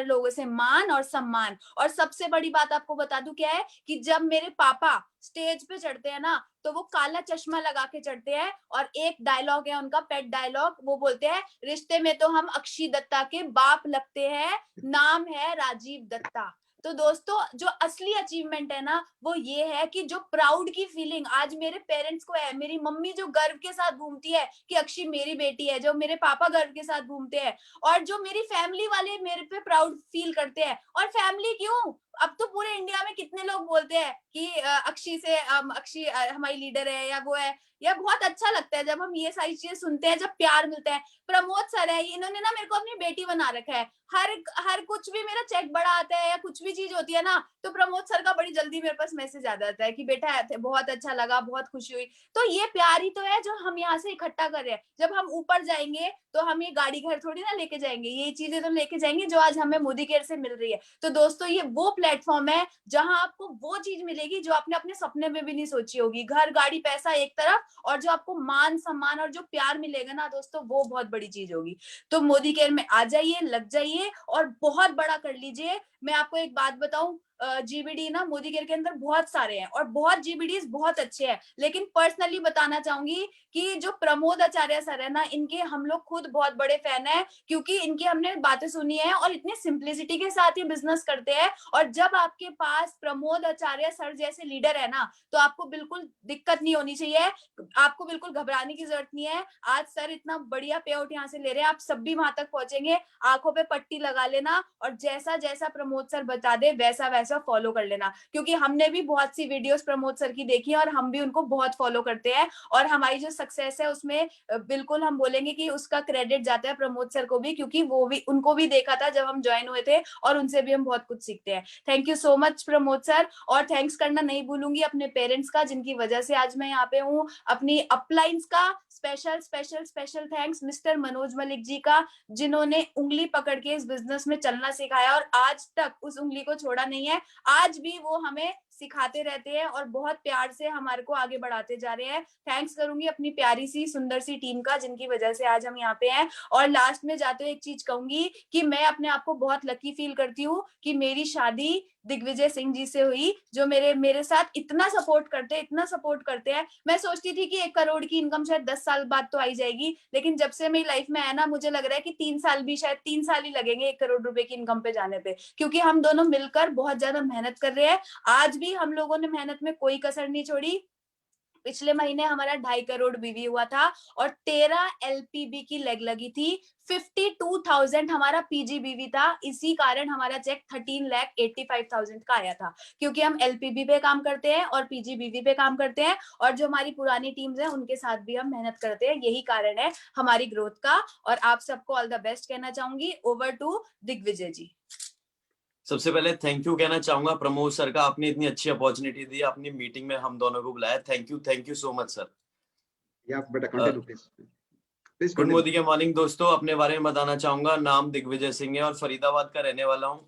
लोगों से मान और सम्मान। और सबसे बड़ी बात आपको बता दूं क्या है, कि जब मेरे पापा स्टेज पे चढ़ते हैं ना तो वो काला चश्मा लगा के चढ़ते हैं और एक डायलॉग है उनका पेट डायलॉग, वो बोलते हैं रिश्ते में तो हम अक्षय दत्ता के बाप लगते हैं, नाम है राजीव दत्ता। तो दोस्तों जो असली अचीवमेंट है ना वो ये है कि जो प्राउड की फीलिंग आज मेरे पेरेंट्स को है, मेरी मम्मी जो गर्व के साथ घूमती है कि अक्षी मेरी बेटी है, जो मेरे पापा गर्व के साथ घूमते हैं, और जो मेरी फैमिली वाले मेरे पे प्राउड फील करते हैं। और फैमिली क्यों, अब तो पूरे इंडिया में कितने लोग बोलते हैं कि अक्षी से अक्षी हमारी लीडर है या वो है, या बहुत अच्छा लगता है जब हम ये सारी चीजें सुनते हैं, जब प्यार मिलता है। प्रमोद सर है, इन्होंने ना मेरे को अपनी बेटी बना रखा है। हर कुछ भी मेरा चेक बड़ा आता है या कुछ भी चीज होती है ना, तो प्रमोद सर का बड़ी जल्दी मेरे पास मैसेज आ जाता है कि बेटा बहुत अच्छा लगा, बहुत खुशी हुई। तो ये प्यार ही तो है जो हम यहाँ से इकट्ठा कर रहे हैं। जब हम ऊपर जाएंगे तो हम ये गाड़ी घर थोड़ी ना लेके जाएंगे, ये चीजें तो लेके जाएंगे जो आज हमें मोदी केयर से मिल रही है। तो दोस्तों ये वो प्लेटफॉर्म है जहां आपको वो चीज मिलेगी जो आपने अपने सपने में भी नहीं सोची होगी। घर, गाड़ी, पैसा एक तरफ, और जो आपको मान सम्मान और जो प्यार मिलेगा ना दोस्तों, वो बहुत बड़ी चीज होगी। तो मोदी केयर में आ जाइए, लग जाइए और बहुत बड़ा कर लीजिए। मैं आपको एक बात बताऊं, जीबीडी ना मोदी केयर के अंदर बहुत सारे हैं और बहुत जीबीडीज बहुत अच्छे हैं, लेकिन पर्सनली बताना चाहूंगी कि जो प्रमोद आचार्य सर है ना, इनके हम लोग खुद बहुत बड़े फैन हैं, क्योंकि इनकी हमने बातें सुनी है और इतनी सिंप्लिसिटी के साथ ये बिजनेस करते हैं। और जब आपके पास प्रमोद आचार्य सर जैसे लीडर है ना, तो आपको बिल्कुल दिक्कत नहीं होनी चाहिए, आपको बिल्कुल घबराने की जरूरत नहीं है। आज सर इतना बढ़िया पे आउट यहाँ से ले रहे हैं, आप सब भी वहां तक पहुंचेंगे। आंखों पे पट्टी लगा लेना और जैसा जैसा प्रमोद सर बता दे वैसा वैसा फॉलो कर लेना, क्योंकि हमने भी बहुत सी वीडियोस प्रमोद सर की देखी और हम भी उनको बहुत फॉलो करते हैं। और हमारी जो सक्सेस है उसमें बिल्कुल हम बोलेंगे कि उसका क्रेडिट जाता है प्रमोद सर को भी, क्योंकि वो भी, उनको भी देखा था जब हम ज्वाइन हुए थे और उनसे भी हम बहुत कुछ सीखते हैं। Thank you so much Pramod sir. और थैंक्स करना नहीं भूलूंगी अपने पेरेंट्स का, जिनकी वजह से आज मैं यहाँ पे हूँ। अपनी अपलाइंस का special special special thanks mister Manoj Malik ji का, जिन्होंने उंगली पकड़ के इस बिजनेस में चलना सिखाया और आज तक उस उंगली को छोड़ा नहीं है। आज भी वो हमें सिखाते रहते हैं और बहुत प्यार से हमारे को आगे बढ़ाते जा रहे हैं। थैंक्स करूंगी अपनी प्यारी सी सुंदर सी टीम का, जिनकी वजह से आज हम यहाँ पे हैं। और लास्ट में जाते हुए एक चीज कहूंगी कि मैं अपने आप को बहुत लकी फील करती हूँ कि मेरी शादी दिग्विजय सिंह जी से हुई, जो मेरे साथ इतना सपोर्ट करते हैं। मैं सोचती थी कि 1 करोड़ की इनकम शायद 10 साल बाद तो आई जाएगी, लेकिन जब से मेरी लाइफ में है ना, मुझे लग रहा है कि 3 साल भी, शायद 3 साल ही लगेंगे 1 करोड़ रुपए की इनकम पे जाने पे, क्योंकि हम दोनों मिलकर बहुत ज्यादा मेहनत कर रहे हैं। आज भी हम लोगों ने मेहनत में कोई कसर नहीं छोड़ी। पिछले महीने हमारा 2.5 करोड़ बीवी हुआ था और 13 एलपीबी की लेग लगी थी। 52,000 हमारा पीजीबीवी था। इसी कारण हमारा चेक 13,85,000 का आया था, क्योंकि हम एलपीबी पे काम करते हैं और पीजीबीवी पे काम करते हैं, और जो हमारी पुरानी टीम्स हैं उनके साथ भी हम मेहनत करते हैं। यही कारण है हमारी ग्रोथ का। और आप सबको ऑल द बेस्ट कहना चाहूंगी। ओवर टू दिग्विजय जी।
सबसे पहले थैंक यू कहना चाहूंगा प्रमोद सर का, आपने इतनी अच्छी अपॉर्चुनिटी दी, अपनी मीटिंग में हम दोनों को बुलाया। Thank you so much sir.
बेटा कंटिन्यू प्लीज।
गुड मोदी के मॉर्निंग दोस्तों, अपने बारे में बताना चाहूंगा। नाम दिग्विजय सिंह है और फरीदाबाद का रहने वाला हूँ।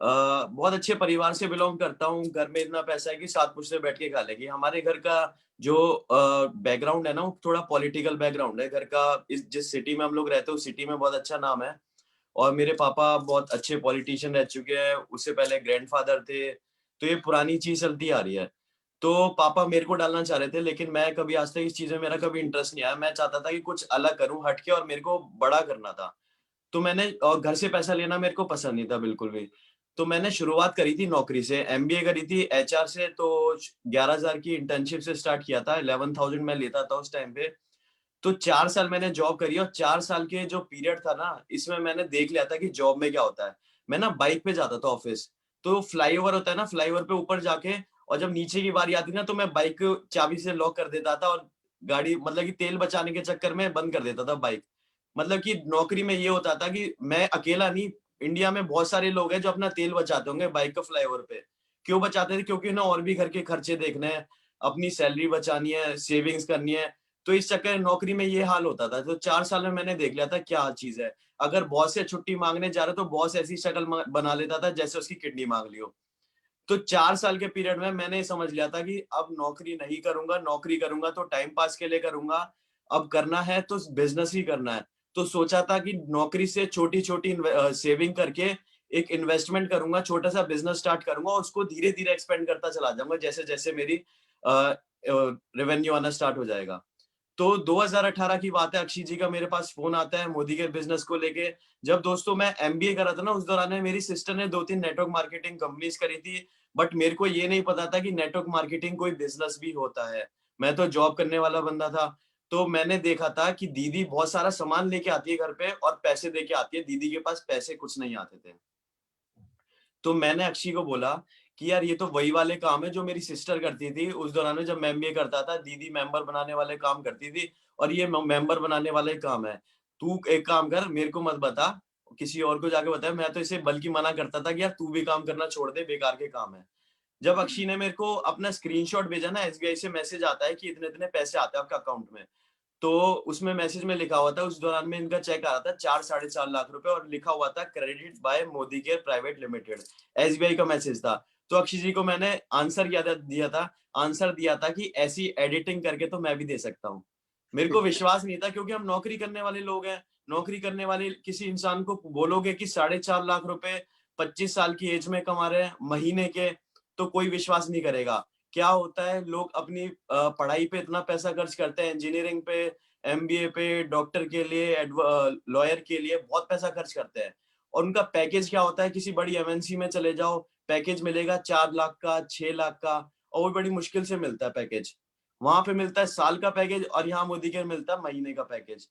बहुत अच्छे परिवार से बिलोंग करता हूँ। घर में इतना पैसा है कि 7 पुश्ते बैठ के खा लेगी। हमारे घर का जो बैकग्राउंड है ना, वो थोड़ा पॉलिटिकल बैकग्राउंड है घर का। जिस सिटी में हम लोग रहते हैं उस सिटी में बहुत अच्छा नाम है, और मेरे पापा बहुत अच्छे पॉलिटिशियन रह चुके हैं। उससे पहले ग्रैंडफादर थे, तो ये पुरानी चीज चलती आ रही है। तो पापा मेरे को डालना चाह रहे थे, लेकिन मैं कभी आज तक इस चीज में मेरा कभी इंटरेस्ट नहीं आया। मैं चाहता था कि कुछ अलग करूं, हटके, और मेरे को बड़ा करना था। तो मैंने, और घर से पैसा लेना मेरे को पसंद नहीं था बिल्कुल भी। तो मैंने शुरुआत करी थी नौकरी से, एमबीए करी थी एचआर से। तो 11,000 की इंटर्नशिप से स्टार्ट किया था। 11,000 मैं लेता था उस टाइम पे। तो 4 साल मैंने जॉब करी, और 4 साल के जो पीरियड था ना, इसमें मैंने देख लिया था कि जॉब में क्या होता है। मैं ना बाइक पे जाता था ऑफिस, तो फ्लाईओवर होता है ना, फ्लाईओवर पे ऊपर जाके, और जब नीचे की बारी आती ना, तो मैं बाइक चाबी से लॉक कर देता था और गाड़ी, मतलब कि तेल बचाने के चक्कर में बंद कर देता था बाइक। मतलब कि नौकरी में ये होता था कि मैं अकेला नहीं, इंडिया में बहुत सारे लोग हैं जो अपना तेल बचाते होंगे बाइक का फ्लाईओवर पे। क्यों बचाते थे? क्योंकि ना और भी घर के खर्चे देखने हैं, अपनी सैलरी बचानी है, सेविंग्स करनी है। तो इस चक्कर नौकरी में ये हाल होता था। तो 4 साल में मैंने देख लिया था क्या चीज है। अगर बॉस से छुट्टी मांगने जा रहे तो बॉस ऐसी शक्ल बना लेता था जैसे उसकी किडनी मांग ली हो। तो 4 साल के पीरियड में मैंने समझ लिया था कि अब नौकरी नहीं करूंगा, नौकरी करूंगा तो टाइम पास के लिए करूंगा, अब करना है तो बिजनेस ही करना है। तो सोचा था कि नौकरी से छोटी छोटी सेविंग करके एक इन्वेस्टमेंट करूंगा, छोटा सा बिजनेस स्टार्ट करूंगा, और उसको धीरे धीरे एक्सपेंड करता चला जाऊंगा जैसे जैसे मेरी रेवेन्यू आना स्टार्ट हो जाएगा। तो 2018 की बात है, अक्षय जी का मेरे पास फोन आता है मोदी केयर बिजनेस को लेके। जब दोस्तों मैं एमबीए कर रहा था ना, उस दौरान में मेरी सिस्टर ने 2-3 नेटवर्क मार्केटिंग कंपनीज करी थी, बट मेरे को ये नहीं पता था कि नेटवर्क मार्केटिंग कोई बिजनेस भी होता है। मैं तो जॉब करने वाला बंदा था। तो मैंने देखा था कि दीदी बहुत सारा सामान लेके आती है घर पे और पैसे दे के आती है, दीदी के पास पैसे कुछ नहीं आते थे। तो मैंने अक्षय को बोला कि यार ये तो वही वाले काम है जो मेरी सिस्टर करती थी उस दौरान में, जब मैं एमबीए करता था। दीदी मेंबर बनाने वाले काम करती थी और ये मेंबर बनाने वाला ही काम है। तू एक काम कर, मेरे को मत बता, किसी और को जाके बता। मैं तो इसे बल्कि मना करता था कि यार तू भी काम करना छोड़ दे, बेकार के काम है। जब अक्षय ने मेरे को अपना स्क्रीनशॉट भेजा ना, एसबीआई से मैसेज आता है कि इतने इतने पैसे आते हैं आपके अकाउंट में, तो उसमें मैसेज में लिखा हुआ था, उस दौरान में इनका चेक आ रहा था 4-4.5 लाख रुपए और लिखा हुआ था credit by Modi care private limited. SBI का मैसेज था। तो अक्षय जी को मैंने आंसर दिया था कि ऐसी एडिटिंग करके तो मैं भी दे सकता हूँ। मेरे को विश्वास नहीं था, क्योंकि हम नौकरी करने वाले लोग हैं। नौकरी करने वाले किसी इंसान को बोलोगे कि 4.5 लाख रुपए 25 साल की एज में कमा रहे हैं महीने के, तो कोई विश्वास नहीं करेगा। क्या होता है, लोग अपनी पढ़ाई पे इतना पैसा खर्च करते हैं, इंजीनियरिंग पे, एमबीए पे, डॉक्टर के लिए, लॉयर के लिए बहुत पैसा खर्च करते हैं। और उनका पैकेज क्या होता है, किसी बड़ी एमएनसी में चले जाओ, पैकेज मिलेगा 4 लाख का, 6 लाख का, और वो बड़ी मुश्किल से मिलता है पैकेज। वहां पे मिलता है साल का पैकेज और यहाँ मोदी केयर मिलता है महीने का पैकेज।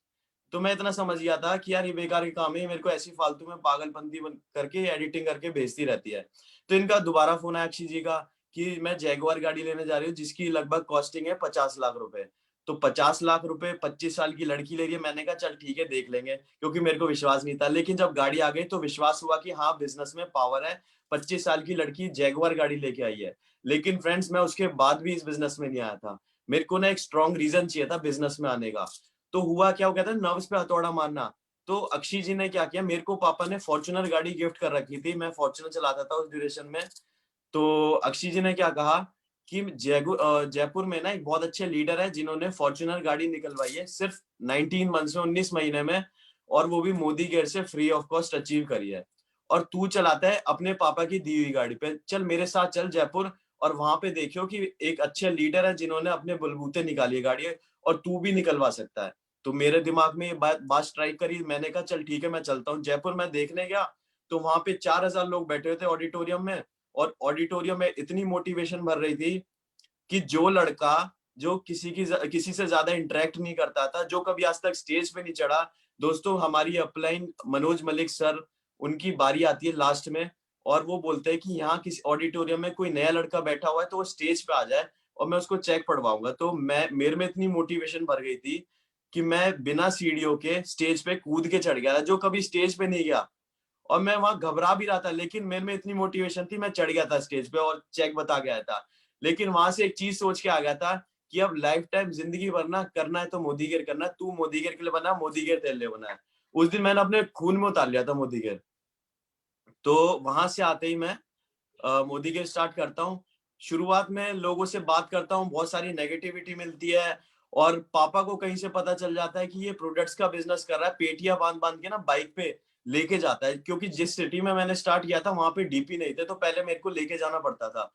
तो मैं इतना समझ गया था कि यार ये बेकार के काम है, मेरे को ऐसी फालतू में पागलपंती करके एडिटिंग करके भेजती रहती है। तो इनका दोबारा फोन आया अक्षय जी का कि मैं जैगुआर गाड़ी लेने जा रही हूँ जिसकी लगभग कॉस्टिंग है 50 लाख रुपए। तो 50 लाख रुपए 25 साल की लड़की ले रही है। मैंने कहा चल ठीक है देख लेंगे, क्योंकि मेरे को विश्वास नहीं था। लेकिन जब गाड़ी आ गई तो विश्वास हुआ कि हाँ बिजनेस में पावर है। 25 साल की लड़की जैगुआर गाड़ी लेके आई है। लेकिन फ्रेंड्स, मैं उसके बाद भी इस बिजनेस में नहीं आया था। मेरे को ना एक स्ट्रॉन्ग रीजन चाहिए था बिजनेस में आने का। तो हुआ क्या, वो कहते हैं नर्व्स पे हथौड़ा मारना। तो अक्षय जी ने क्या किया, मेरे को पापा ने फॉर्च्यूनर गाड़ी गिफ्ट कर रखी थी, मैं फॉर्च्यूनर चलाता था उस ड्यूरेशन में। तो अक्षय जी ने क्या कहा कि जयपुर में ना एक बहुत अच्छे लीडर है जिन्होंने फॉर्च्यूनर गाड़ी निकलवाई है सिर्फ 19 मंथ्स में, 19 महीने में, और वो भी मोदी केयर से फ्री ऑफ कॉस्ट अचीव करी है। और तू चलाता है अपने पापा की दी हुई गाड़ी पे, चल मेरे साथ चल जयपुर और वहां पे देखियो कि एक अच्छे लीडर है जिन्होंने अपने बलबूते निकाली है गाड़ी, और तू भी निकलवा सकता है। तो मेरे दिमाग में ये बात स्ट्राइक करी। मैंने कहा चल ठीक है मैं चलता हूँ। जयपुर मैं देखने गया तो वहां पे 4000 लोग बैठे हुए थे ऑडिटोरियम में, और ऑडिटोरियम में इतनी मोटिवेशन भर रही थी कि जो लड़का जो किसी से ज्यादा इंटरेक्ट नहीं करता था, जो कभी आज तक स्टेज पे नहीं चढ़ा, दोस्तों हमारी अपलाइन मनोज मलिक सर, उनकी बारी आती है लास्ट में और वो बोलते हैं कि यहाँ किसी ऑडिटोरियम में कोई नया लड़का बैठा हुआ है तो वो स्टेज पे आ जाए और मैं उसको चेक पढ़वाऊंगा। तो मेरे में इतनी मोटिवेशन भर गई थी कि मैं बिना सीढ़ियों के स्टेज पे कूद के चढ़ गया था, जो कभी स्टेज पे नहीं गया। और मैं वहां घबरा भी रहा था, लेकिन मेरे में इतनी मोटिवेशन थी, मैं चढ़ गया था स्टेज पे और चेक बता गया था। लेकिन वहां से एक चीज सोच के आ गया था कि अब लाइफ टाइम जिंदगी भर ना करना है तो मोदी केयर करना है। तू मोदी केयर के लिए बना, मोदी केयर तेरे लिए बना है। उस दिन मैंने अपने खून में उतार लिया था मोदी केयर। तो वहां से आते ही मैं मोदी केयर स्टार्ट करता हूँ। शुरुआत में लोगों से बात करता हूँ, बहुत सारी नेगेटिविटी मिलती है, और पापा को कहीं से पता चल जाता है कि ये प्रोडक्ट्स का बिजनेस कर रहा है। पेटियां बांध बांध के ना बाइक पे लेके जाता है, क्योंकि जिस सिटी में मैंने स्टार्ट किया था वहां पे डीपी नहीं थे, तो पहले मेरे को लेके जाना पड़ता था।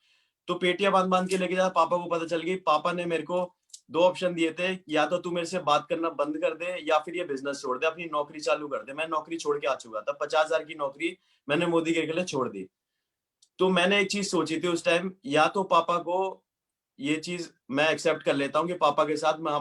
तो पेटियां बांध बांध के लेके जाता, पापा को पता चल गई। पापा ने मेरे को 2 ऑप्शन दिए थे, या तो तू मेरे से बात करना बंद कर दे या फिर ये बिजनेस छोड़ दे, अपनी नौकरी चालू कर दे। मैं नौकरी छोड़ के आ चुका था, 50,000 की नौकरी मैंने मोदी के लिए छोड़ दी। तो मैंने एक चीज सोची थी उस टाइम, या तो पापा को ये चीज मैं एक्सेप्ट कर लेता हूँ कि पापा के साथ मैं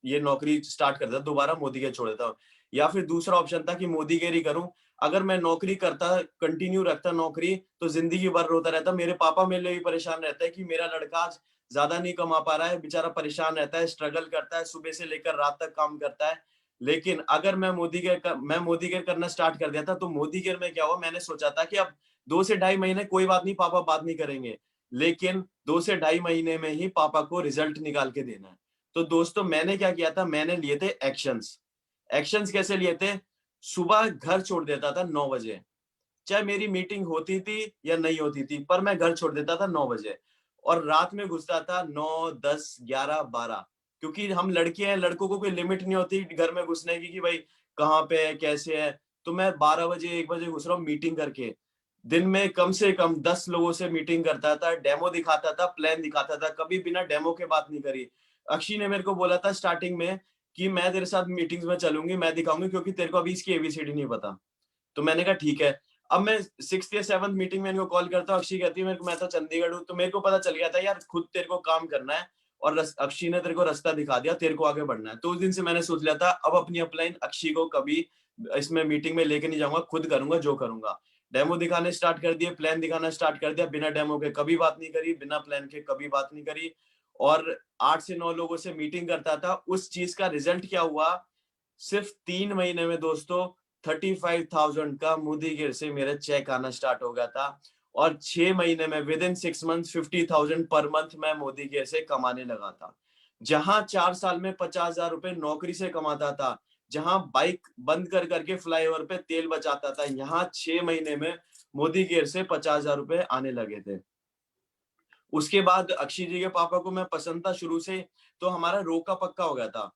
ये नौकरी स्टार्ट कर देता, दोबारा मोदी केयर छोड़ देता हूँ, या फिर दूसरा ऑप्शन था कि मोदी केयर ही करूं। अगर मैं नौकरी करता, कंटिन्यू रखता नौकरी, तो जिंदगी भर रोता रहता। मेरे पापा मेरे लिए भी परेशान रहता है कि मेरा लड़का आज ज्यादा नहीं कमा पा रहा है, बेचारा परेशान रहता है, स्ट्रगल करता है, सुबह से लेकर रात तक काम करता है। लेकिन अगर मैं मोदी केयर करना स्टार्ट कर दिया था, तो मोदी केयर में क्या हुआ, मैंने सोचा था कि अब 2 से 2.5 महीने कोई बात नहीं, पापा बात नहीं करेंगे, लेकिन 2 से 2.5 महीने में ही पापा को रिजल्ट निकाल के देना है। तो दोस्तों मैंने क्या किया था, मैंने लिए थे एक्शंस कैसे लिए थे, सुबह घर छोड़ देता था 9 बजे, चाहे मेरी मीटिंग होती थी या नहीं होती थी, पर मैं घर छोड़ देता था 9 बजे, और रात में घुसता था 9, 10, 11, 12, क्योंकि हम लड़के हैं, लड़कों को कोई लिमिट नहीं होती घर में घुसने की कि भाई कहाँ पे है, कैसे है। तो मैं 12 बजे 1 बजे घुस रहा हूँ मीटिंग करके। दिन में कम से कम 10 लोगों से मीटिंग करता था, डेमो दिखाता था, प्लान दिखाता था, कभी बिना डेमो के बात नहीं करी। अक्षय ने मेरे को बोला था स्टार्टिंग में कि मैं तेरे साथ मीटिंग्स में चलूंगी, मैं दिखाऊंगी, क्योंकि तेरे को अभी इसकी एबीसीडी नहीं पता। तो मैंने कहा ठीक है। अब मैं 6th या 7th मीटिंग में इनको कॉल करता हूँ, अक्षी कहती है मेरे को, मैं तो चंडीगढ़ हूँ। तो मेरे को पता चल गया था यार, खुद तेरे को काम करना है और अक्षी ने तेरे को रास्ता दिखा दिया, तेरे को आगे बढ़ना है। तो उस दिन से मैंने सोच लिया था अब अपनी अपलाइन अक्षी को कभी इसमें मीटिंग में लेके नहीं जाऊंगा, खुद करूंगा जो करूंगा। डेमो दिखाने स्टार्ट कर दिए, प्लान दिखाना स्टार्ट कर दिया, बिना डेमो के कभी बात नहीं करी, बिना प्लान के कभी बात नहीं करी, और 8 से 9 लोगों से मीटिंग करता था। उस चीज का रिजल्ट क्या हुआ, सिर्फ 3 महीने में दोस्तों 35,000 का मोदी गिर से मेरा चेक आना स्टार्ट हो गया था। और 6 महीने में with in 6 months 50,000 per month मैं मोदी गिर से कमाने लगा था। जहां 4 साल में 50,000 रुपए नौकरी से कमाता था, जहां बाइक बंद कर करके फ्लाईओवर पे तेल बचाता था, यहाँ 6 महीने में मोदी गिर से 50,000 रुपए आने लगे थे। उसके बाद अक्षय जी के पापा को मैं पसंद था शुरू से, तो हमारा रोका पक्का हो गया था।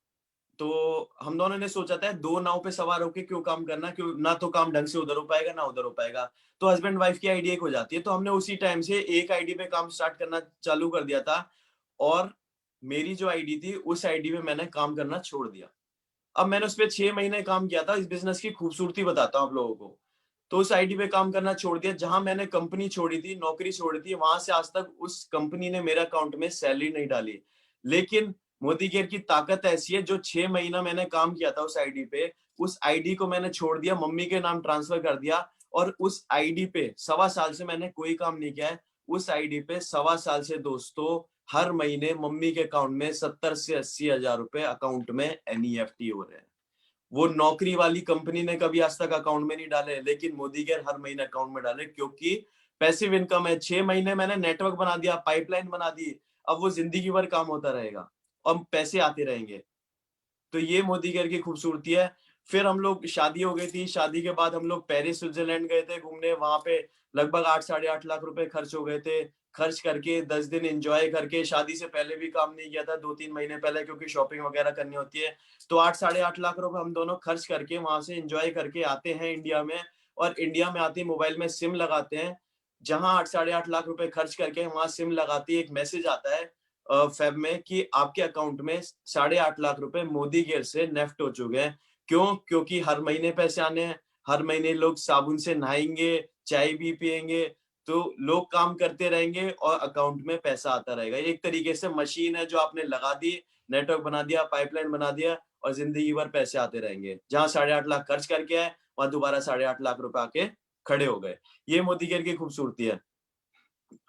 तो हम दोनों ने सोचा था 2 नाव पे सवार होके क्यों काम करना, क्यों ना तो काम ढंग से उधर हो पाएगा ना उधर हो पाएगा। तो हस्बैंड वाइफ की आईडी एक हो जाती है। तो हमने उसी टाइम से एक आईडी पे काम स्टार्ट करना चालू कर दिया था, और मेरी जो आईडी थी उस आईडी पे मैंने काम करना छोड़ दिया। अब मैंने उस पर 6 महीने काम किया था। इस बिजनेस की खूबसूरती बताता हूँ आप लोगों को। तो उस आईडी पे काम करना छोड़ दिया। जहां मैंने कंपनी छोड़ी थी, नौकरी छोड़ी थी, वहां से आज तक उस कंपनी ने मेरे अकाउंट में सैलरी नहीं डाली। लेकिन मोदी केयर की ताकत ऐसी है, जो 6 महीना मैंने काम किया था उस आईडी पे, उस आईडी को मैंने छोड़ दिया, मम्मी के नाम ट्रांसफर कर दिया, और उस आईडी पे 1.25 साल से मैंने कोई काम नहीं किया है। उस आईडी पे 1.25 साल से दोस्तों हर महीने मम्मी के अकाउंट में 70 से 80 हजार रुपए अकाउंट में NEFT हो रहे हैं। वो नौकरी वाली कंपनी ने कभी आज तक अकाउंट में नहीं डाले, लेकिन मोदी केयर हर महीने अकाउंट में डाले, क्योंकि पैसिव इनकम है। 6 महीने मैंने नेटवर्क बना दिया, पाइपलाइन बना दी, अब वो जिंदगी भर काम होता रहेगा और पैसे आते रहेंगे। तो ये मोदी केयर की खूबसूरती है। फिर हम लोग, शादी हो गई थी, शादी के बाद हम लोग पेरिस स्विट्जरलैंड गए थे घूमने। वहां पे लगभग 8 साढ़े 8 लाख रुपए खर्च हो गए थे। खर्च करके 10 दिन एंजॉय करके, शादी से पहले भी काम नहीं किया था 2-3 महीने पहले, क्योंकि शॉपिंग वगैरह करनी होती है। तो 8 साढ़े 8 लाख रुपए हम दोनों खर्च करके वहां से एंजॉय करके आते हैं इंडिया में। और इंडिया में आते ही मोबाइल में सिम लगाते हैं। जहां 8 साढ़े 8 लाख रुपए खर्च करके वहां सिम लगाते ही एक मैसेज आता है फेब में कि आपके अकाउंट में 8.5 लाख रुपए मोदी केयर से नेफ्ट हो चुके हैं। क्यों? क्योंकि हर महीने पैसे आने हैं, हर महीने लोग साबुन से नहाएंगे, चाय भी पिएंगे, तो लोग काम करते रहेंगे और अकाउंट में पैसा आता रहेगा। एक तरीके से मशीन है जो आपने लगा दी, नेटवर्क बना दिया, पाइपलाइन बना दिया, और जिंदगी भर पैसे आते रहेंगे। जहां 8.5 लाख खर्च करके आए, वहां दोबारा 8.5 लाख रुपए आके खड़े हो गए। ये मोदी केयर की खूबसूरती है।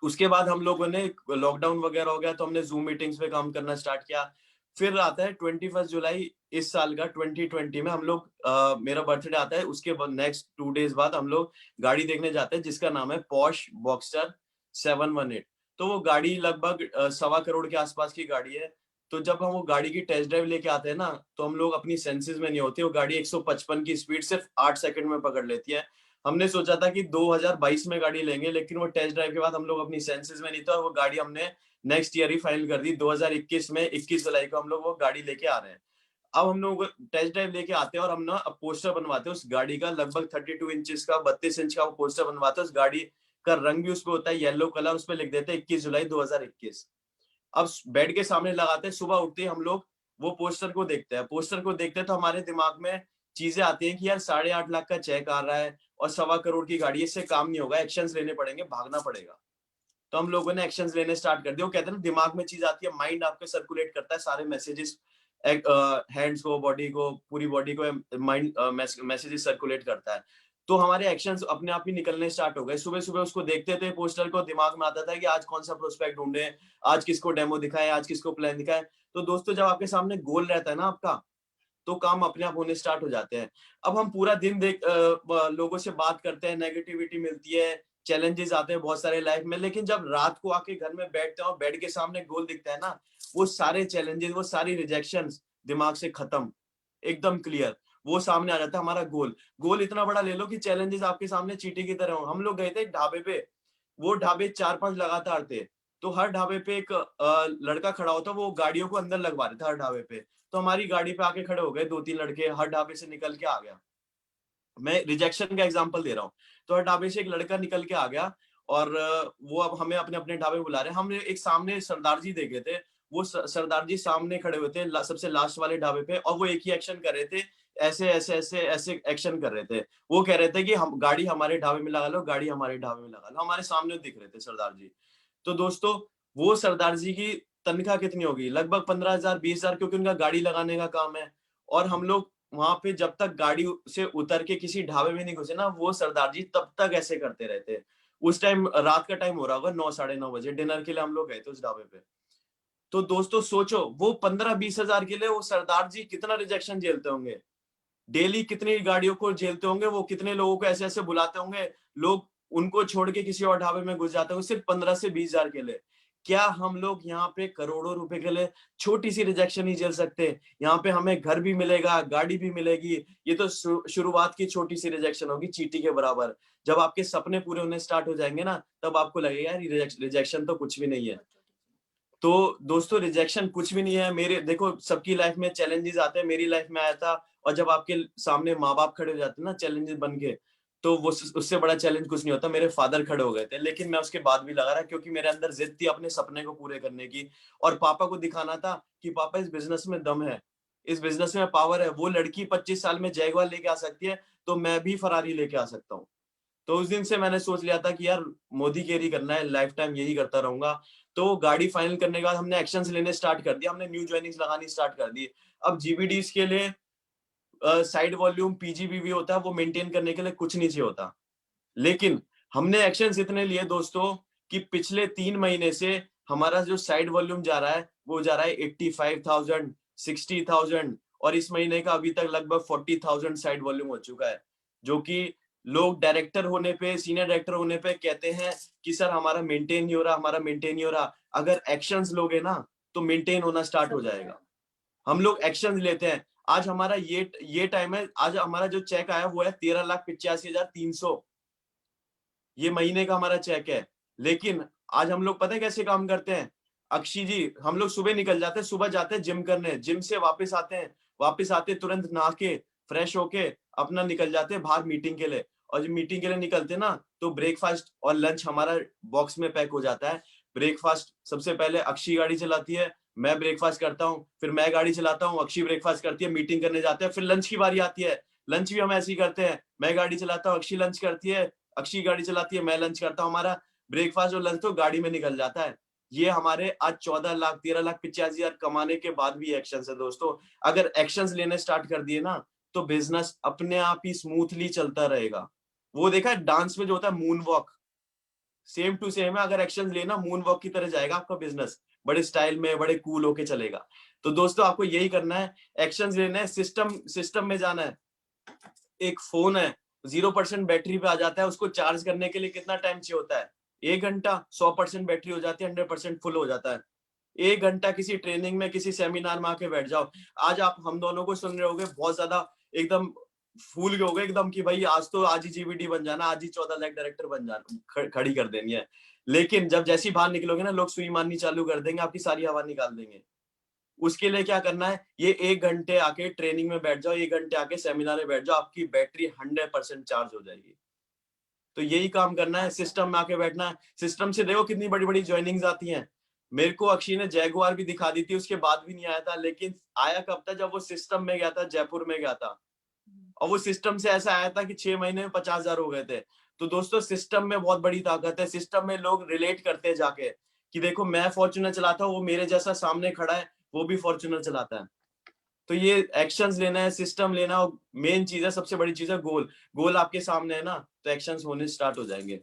उसके बाद हम लोगों ने, लॉकडाउन वगैरह हो गया तो हमने जूम मीटिंग्स पे काम करना स्टार्ट किया। फिर आता है 21 जुलाई इस साल का 2020 में हम लोग, मेरा बर्थडे आता है, उसके बाद नेक्स्ट 2 डेज बाद हम लोग गाड़ी देखने जाते हैं जिसका नाम है पॉश बॉक्सर 718। तो वो गाड़ी लगभग 1.25 करोड़ के आसपास की गाड़ी है। तो जब हम वो गाड़ी की टेस्ट ड्राइव लेके आते हैं ना, तो हम लोग अपनी सेंसेस में नहीं होते। वो गाड़ी 155 की स्पीड सिर्फ 8 सेकंड में पकड़ लेती है। हमने सोचा था कि 2022 में गाड़ी लेंगे, लेकिन वो टेस्ट ड्राइव के बाद हम लोग अपनी सेंसेस में नहीं थे, और वो गाड़ी हमने नेक्स्ट ईयर ही फाइनल कर दी। 2021 में 21 जुलाई को हम लोग वो गाड़ी लेके आ रहे हैं। अब हम लोग टेस्ट ड्राइव लेके आते हैं और हम ना पोस्टर बनवाते हैं उस गाड़ी का, लगभग 32 इंचेस का, 32 इंच का वो पोस्टर बनवाते हैं। उस गाड़ी का रंग भी उस पर होता है येलो कलर, उस पर लिख देते हैं 21 जुलाई 2021। अब बेड के सामने लगाते हैं, सुबह उठते ही हम लोग वो पोस्टर को देखते हैं। पोस्टर को देखते हैं तो हमारे दिमाग में चीजें आती हैं कि यार 8.5 लाख का चेक आ रहा है और 1.25 करोड़ की गाड़ी, इससे काम नहीं होगा, एक्शंस लेने पड़ेंगे, भागना पड़ेगा। तो हम लोगों ने एक्शंस लेने स्टार्ट कर दिए। वो कहते हैं ना, दिमाग में चीज आती है, माइंड आपके सर्कुलेट करता है सारे मैसेजेस, हैंड्स को, बॉडी को, पूरी बॉडी को माइंड मैसेजेस सर्कुलेट करता है। तो हमारे एक्शंस अपने आप ही निकलने स्टार्ट हो गए। सुबह सुबह उसको देखते थे पोस्टर को, दिमाग में आता था कि आज कौन सा प्रोस्पेक्ट ढूंढे, आज किसको डेमो दिखाए, आज किसको प्लान दिखाए। तो दोस्तों जब आपके सामने गोल रहता है ना आपका, तो काम अपने आप होने स्टार्ट हो जाते हैं। अब हम पूरा दिन लोगों से बात करते हैं, नेगेटिविटी मिलती है, चैलेंजेस आते हैं बहुत सारे लाइफ में, लेकिन जब रात को आके घर में बैठते हैं और बेड के सामने गोल दिखता है ना, वो सारे चैलेंजेस, वो सारी रिजेक्शंस दिमाग से खत्म, एकदम क्लियर, वो सामने आ जाता है हमारा गोल। गोल इतना बड़ा ले लो कि चैलेंजेस आपके सामने चींटी की तरह हो। हम लोग गए थे ढाबे पे, वो ढाबे 4-5 लगातार थे, तो हर ढाबे पे एक लड़का खड़ा होता, वो गाड़ियों को अंदर लगवा रहे थे हर ढाबे पे। तो हमारी गाड़ी पे आके खड़े हो गए 2-3 लड़के, हर ढाबे से निकल के आ गया। मैं रिजेक्शन का एग्जांपल दे रहा हूँ। तो हर ढाबे से एक लड़का निकल के आ गया और वो अब हमें अपने अपने ढाबे बुला रहे हैं। हमने एक सामने सरदार जी देखे थे, वो सरदार जी सामने खड़े हुए थे सबसे लास्ट वाले ढाबे पे, और वो एक ही एक्शन कर रहे थे, ऐसे ऐसे ऐसे ऐसे एक्शन कर रहे थे। वो कह रहे थे कि हम गाड़ी हमारे ढाबे में लगा लो, गाड़ी हमारे ढाबे में लगा लो, हमारे सामने दिख रहे थे सरदार जी। तो दोस्तों वो सरदार जी की तनख्वाह कितनी होगी, लगभग 15,000 20,000, क्योंकि उनका गाड़ी लगाने का काम है। और हम लोग वहां पे जब तक गाड़ी से उतर के किसी ढाबे में नहीं घुसे ना, वो सरदार जी तब तक ऐसे करते रहते। उस टाइम रात का टाइम हो रहा होगा, 9 साढ़े 9 बजे, डिनर के लिए हम लोग गए थे उस ढाबे पे। तो दोस्तों सोचो वो 15-20 हजार के लिए वो सरदार जी कितना रिजेक्शन झेलते होंगे, डेली कितनी गाड़ियों को झेलते होंगे, वो कितने लोगों को ऐसे ऐसे बुलाते होंगे, लोग उनको छोड़ के किसी और ढाबे में घुस जाते होंगे सिर्फ 15 से 20 हजार के लिए। क्या हम लोग यहाँ पे करोड़ों रुपए के लिए छोटी सी रिजेक्शन ही झेल सकते? यहाँ पे हमें घर भी मिलेगा, गाड़ी भी मिलेगी, ये तो शुरुआत की छोटी सी रिजेक्शन होगी, चींटी के बराबर। जब आपके सपने पूरे होने स्टार्ट हो जाएंगे ना, तब आपको लगेगा यार रिजेक्शन तो कुछ भी नहीं है। तो दोस्तों रिजेक्शन कुछ भी नहीं है। मेरे देखो सबकी लाइफ में चैलेंजेस आते हैं, मेरी लाइफ में आया था, और जब आपके सामने माँ बाप खड़े हो जाते हैं ना चैलेंजेस बन के, तो वो उससे बड़ा चैलेंज कुछ नहीं होता। मेरे फादर खड़े हो गए थे, लेकिन मैं उसके बाद भी लगा रहा, क्योंकि मेरे अंदर जिद थी अपने सपने को पूरे करने की, और पापा को दिखाना था कि पापा इस बिजनेस में दम है, इस बिजनेस में पावर है। वो लड़की 25 साल में जैगवार लेके आ सकती है, तो मैं भी फरारी लेके आ सकता हूँ। तो उस दिन से मैंने सोच लिया था कि यार मोदी केरी करना है, लाइफ टाइम यही करता रहूंगा। तो गाड़ी फाइनल करने के बाद हमने एक्शंस लेने स्टार्ट कर दिया, हमने न्यू ज्वाइनिंग्स लगानी स्टार्ट कर दी। अब जीबीडीज के लिए साइड वॉल्यूम पीजीबीवी होता है, वो मेंटेन करने के लिए कुछ नहीं चाहिए होता। लेकिन हमने एक्शंस इतने लिए दोस्तों कि पिछले 3 महीने से हमारा जो साइड वॉल्यूम जा रहा है वो जा रहा है 85,000, 60,000, और इस महीने का अभी तक लगभग 40,000 साइड वॉल्यूम हो चुका है। जो कि लोग डायरेक्टर होने पे, सीनियर डायरेक्टर होने पे कहते हैं कि सर हमारा मेंटेन नहीं हो रहा, हमारा मेंटेन नहीं हो रहा। अगर एक्शंस लोगे ना तो मेंटेन होना स्टार्ट हो जाएगा। हम लोग एक्शंस लेते हैं। आज हमारा ये टाइम है, आज हमारा जो चेक आया वो है 13,85,300, ये महीने का हमारा चेक है। लेकिन आज हम लोग पता है कैसे काम करते हैं अक्षी जी, हम लोग सुबह निकल जाते हैं, सुबह जाते हैं जिम करने, जिम से वापस आते हैं, वापस आते तुरंत नहा के फ्रेश होके अपना निकल जाते हैं बाहर मीटिंग के लिए। और जब मीटिंग के लिए निकलते ना तो ब्रेकफास्ट और लंच हमारा बॉक्स में पैक हो जाता है। ब्रेकफास्ट सबसे पहले अक्षी गाड़ी चलाती है, मैं ब्रेकफास्ट करता हूँ, फिर मैं गाड़ी चलाता हूँ, अक्षी ब्रेकफास्ट करती है, मीटिंग करने जाते हैं, फिर लंच की बारी आती है, लंच भी हम ऐसे ही करते हैं, मैं गाड़ी चलाता हूँ, अक्षी लंच करती है, अक्षी गाड़ी चलाती है, मैं लंच करता हूँ। हमारा ब्रेकफास्ट और लंच तो गाड़ी में निकल जाता है। ये हमारे आज 14 लाख 13,85,000 कमाने के बाद भी एक्शन है दोस्तों। अगर एक्शंस लेने स्टार्ट कर दिए ना तो बिजनेस अपने आप ही स्मूथली चलता रहेगा। वो देखा है डांस में जो होता है moon walk, same to same है। अगर एक्शन लेना मून वॉक की तरह जाएगा आपका बिजनेस, बड़े स्टाइल में, बड़े कूल होके चलेगा। तो दोस्तों आपको यही करना है, एक्शंस लेना है, सिस्टम में जाना है। एक फोन है 0% बैटरी पे आ जाता है, उसको चार्ज करने के लिए कितना टाइम चाहिए होता है? 1 घंटा। 100% बैटरी हो जाती है, 100% फुल हो जाता है। 1 घंटा किसी ट्रेनिंग में, किसी सेमिनार में आके बैठ जाओ। आज आप हम दोनों को सुन रहे होगे, बहुत ज्यादा एकदम फूल गए होगे एकदम कि भाई आज ही जीवीडी बन जाना, आज ही 14 लाख डायरेक्टर बन जाना, खड़ी कर देनी है। लेकिन जब जैसी बाहर निकलोगे ना, लोग सुई मारनी चालू कर देंगे, आपकी सारी हवा निकाल देंगे। उसके लिए क्या करना है, ये 1 घंटे आके ट्रेनिंग में बैठ जाओ, 1 घंटे आके सेमिनार में बैठ जाओ, आपकी बैटरी 100% चार्ज हो जाएगी। तो यही काम करना है, सिस्टम में आके बैठना है। सिस्टम से देखो कितनी बड़ी बड़ी ज्वाइनिंग्स आती हैं। मेरे को अक्षय ने जैगुआर भी दिखा दी थी, उसके बाद भी नहीं आया था। लेकिन आया कब था? जब वो सिस्टम में गया था, जयपुर में गया था, और वो सिस्टम से ऐसा आया था कि 6 महीने में 50,000 हो गए थे। तो दोस्तों सिस्टम में बहुत बड़ी ताकत है। सिस्टम में लोग रिलेट करते हैं जाके कि देखो मैं फॉर्च्यूनर चलाता हूँ, वो मेरे जैसा सामने खड़ा है, वो भी फॉर्च्यूनर चलाता है। तो ये एक्शंस लेना है, सिस्टम लेना, और मेन चीज है, सबसे बड़ी चीज है गोल आपके सामने है ना, तो एक्शंस होने स्टार्ट हो जाएंगे।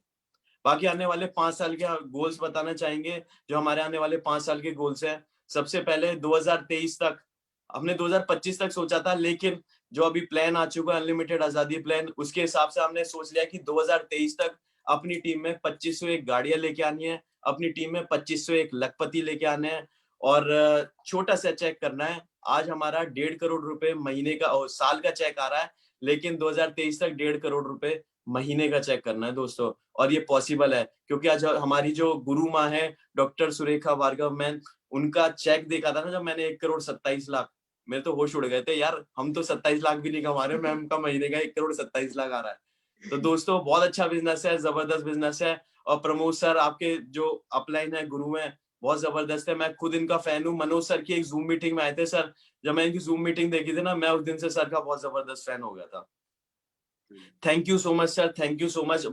बाकी आने वाले 5 साल के गोल्स बताना चाहेंगे, जो हमारे आने वाले 5 साल के गोल्स हैं। सबसे पहले 2023 तक, हमने 2025 तक सोचा था, लेकिन जो अभी प्लान आ चुका है अनलिमिटेड आजादी प्लान, उसके हिसाब से हमने सोच लिया कि 2023 तक अपनी टीम में 2501 गाड़ियां लेके आनी है, अपनी टीम में 2501 लखपति लेके आने हैं, और छोटा सा चेक करना है। आज हमारा 1.5 करोड़ रुपए महीने का और साल का चेक आ रहा है, लेकिन 2023 तक 1.5 करोड़ रुपए महीने का चेक करना है दोस्तों। और ये पॉसिबल है, क्योंकि आज हमारी जो गुरु माँ है डॉक्टर सुरेखा भार्गव मैम, उनका चेक देखा था ना जब मैंने 1,27,00,000, मेरे तो होश उड़ गए थे यार, हम तो 27 लाख भी नहीं कमा रहे, मैम का महीने का 1,27,00,000 आ रहा है। तो दोस्तों बहुत अच्छा बिजनेस है, जबरदस्त बिजनेस है। और प्रमोद सर आपके जो अपलाइन है, गुरु हैं, बहुत जबरदस्त है। मैं खुद इनका फैन हूँ। मनोज सर की एक जूम मीटिंग में आए थे सर, जब मैं इनकी जूम मीटिंग देखी थी ना, मैं उस दिन से सर का बहुत जबरदस्त फैन हो गया था। Thank you so much sir, thank you so much.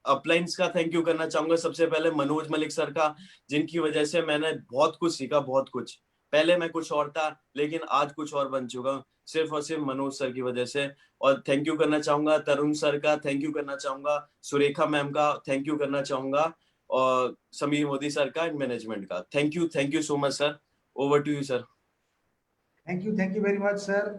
Appliances का थैंक यू करना चाहूंगा सबसे पहले मनोज मलिक सर का, जिनकी वजह से मैंने बहुत कुछ सीखा, बहुत कुछ। पहले मैं कुछ और था, लेकिन आज कुछ और बन चुका हूँ, सिर्फ और सिर्फ मनोज सर की वजह से। और थैंक यू करना चाहूंगा तरुण सर का, थैंक यू करना चाहूंगा सुरेखा मैम का, थैंक यू करना चाहूंगा और समीर मोदी सर का एंड मैनेजमेंट का। Thank you so much sir. Over to you sir.
Thank you very much sir.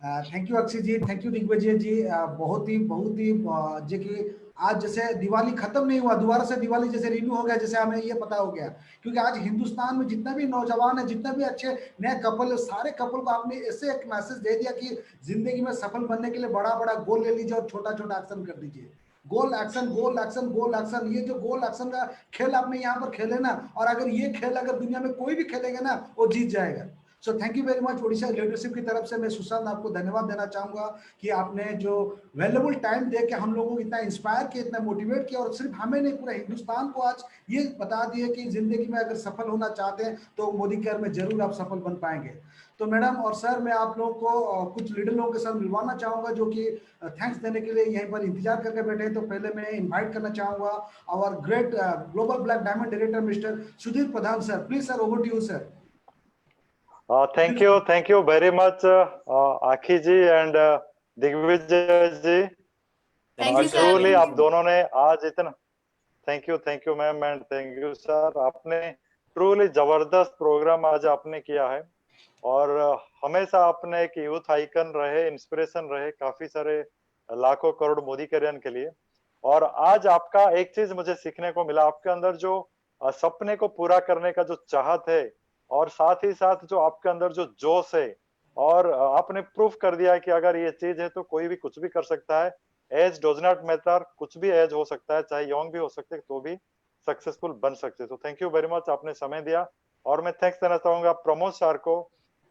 Thank you Akshay ji, thank you Digvijay ji. बहुत ही जो कि आज जैसे दिवाली खत्म नहीं हुआ, दोबारा से दिवाली जैसे रिन्यू हो गया, जैसे हमें ये पता हो गया, क्योंकि आज हिंदुस्तान में जितना भी नौजवान है, जितने भी अच्छे नए कपल है, सारे कपल को आपने ऐसे एक मैसेज दे दिया कि जिंदगी में सफल बनने के लिए बड़ा बड़ा गोल ले लीजिए और छोटा छोटा एक्शन कर दीजिए। गोल एक्शन, गोल एक्शन, गोल एक्शन, ये जो गोल एक्शन का खेल आपने यहाँ पर खेले ना, और अगर ये खेल अगर दुनिया में कोई भी खेलेगा ना, वो जीत जाएगा। So thank you very much. Odisha leadership की तरफ से मैं सुशांत आपको धन्यवाद देना चाहूंगा कि आपने जो वैल्यूएबल टाइम दे के हम लोगों को इतना इंस्पायर किया, इतना मोटिवेट किया, और सिर्फ हमें नहीं, पूरे हिंदुस्तान को आज ये बता दिए कि जिंदगी में अगर सफल होना चाहते हैं तो मोदी केयर में जरूर आप सफल बन पाएंगे। तो मैडम और सर, मैं आप लोगों को कुछ लीडर लोगों के साथ मिलवाना चाहूंगा जो कि थैंक्स देने के लिए यहीं पर इंतजार करके बैठे हैं। तो पहले मैं इन्वाइट करना चाहूंगा our great global black diamond director mister Sudhir Pradhan sir. Please sir, over to you sir.
Thank you very much, आखी जी and Digvijay ji.
Thank you, sir.
Truly
Thank
आप
you.
दोनों ने आज इतना, thank you ma'am and thank you sir. आपने truly जबरदस्त programme आज आपने किया है, और हमेशा आपने एक यूथ आइकन रहे, इंस्पिरेशन रहे काफी सारे लाखों करोड़ मोदी कल्याण के लिए। और आज आपका एक चीज मुझे सीखने को मिला, आपके अंदर जो सपने को पूरा करने का जो चाहत है, और साथ ही साथ जो आपके अंदर जो जोश है, और आपने प्रूफ कर दिया कि अगर ये चीज है तो कोई भी कुछ भी कर सकता है। एज डज नॉट मैटर, कुछ भी एज हो सकता है, चाहे यंग भी हो सकते तो भी सक्सेसफुल बन सकते। तो थैंक यू वेरी मच, आपने समय दिया। और मैं थैंक्स देना चाहूंगा प्रमोद सर को,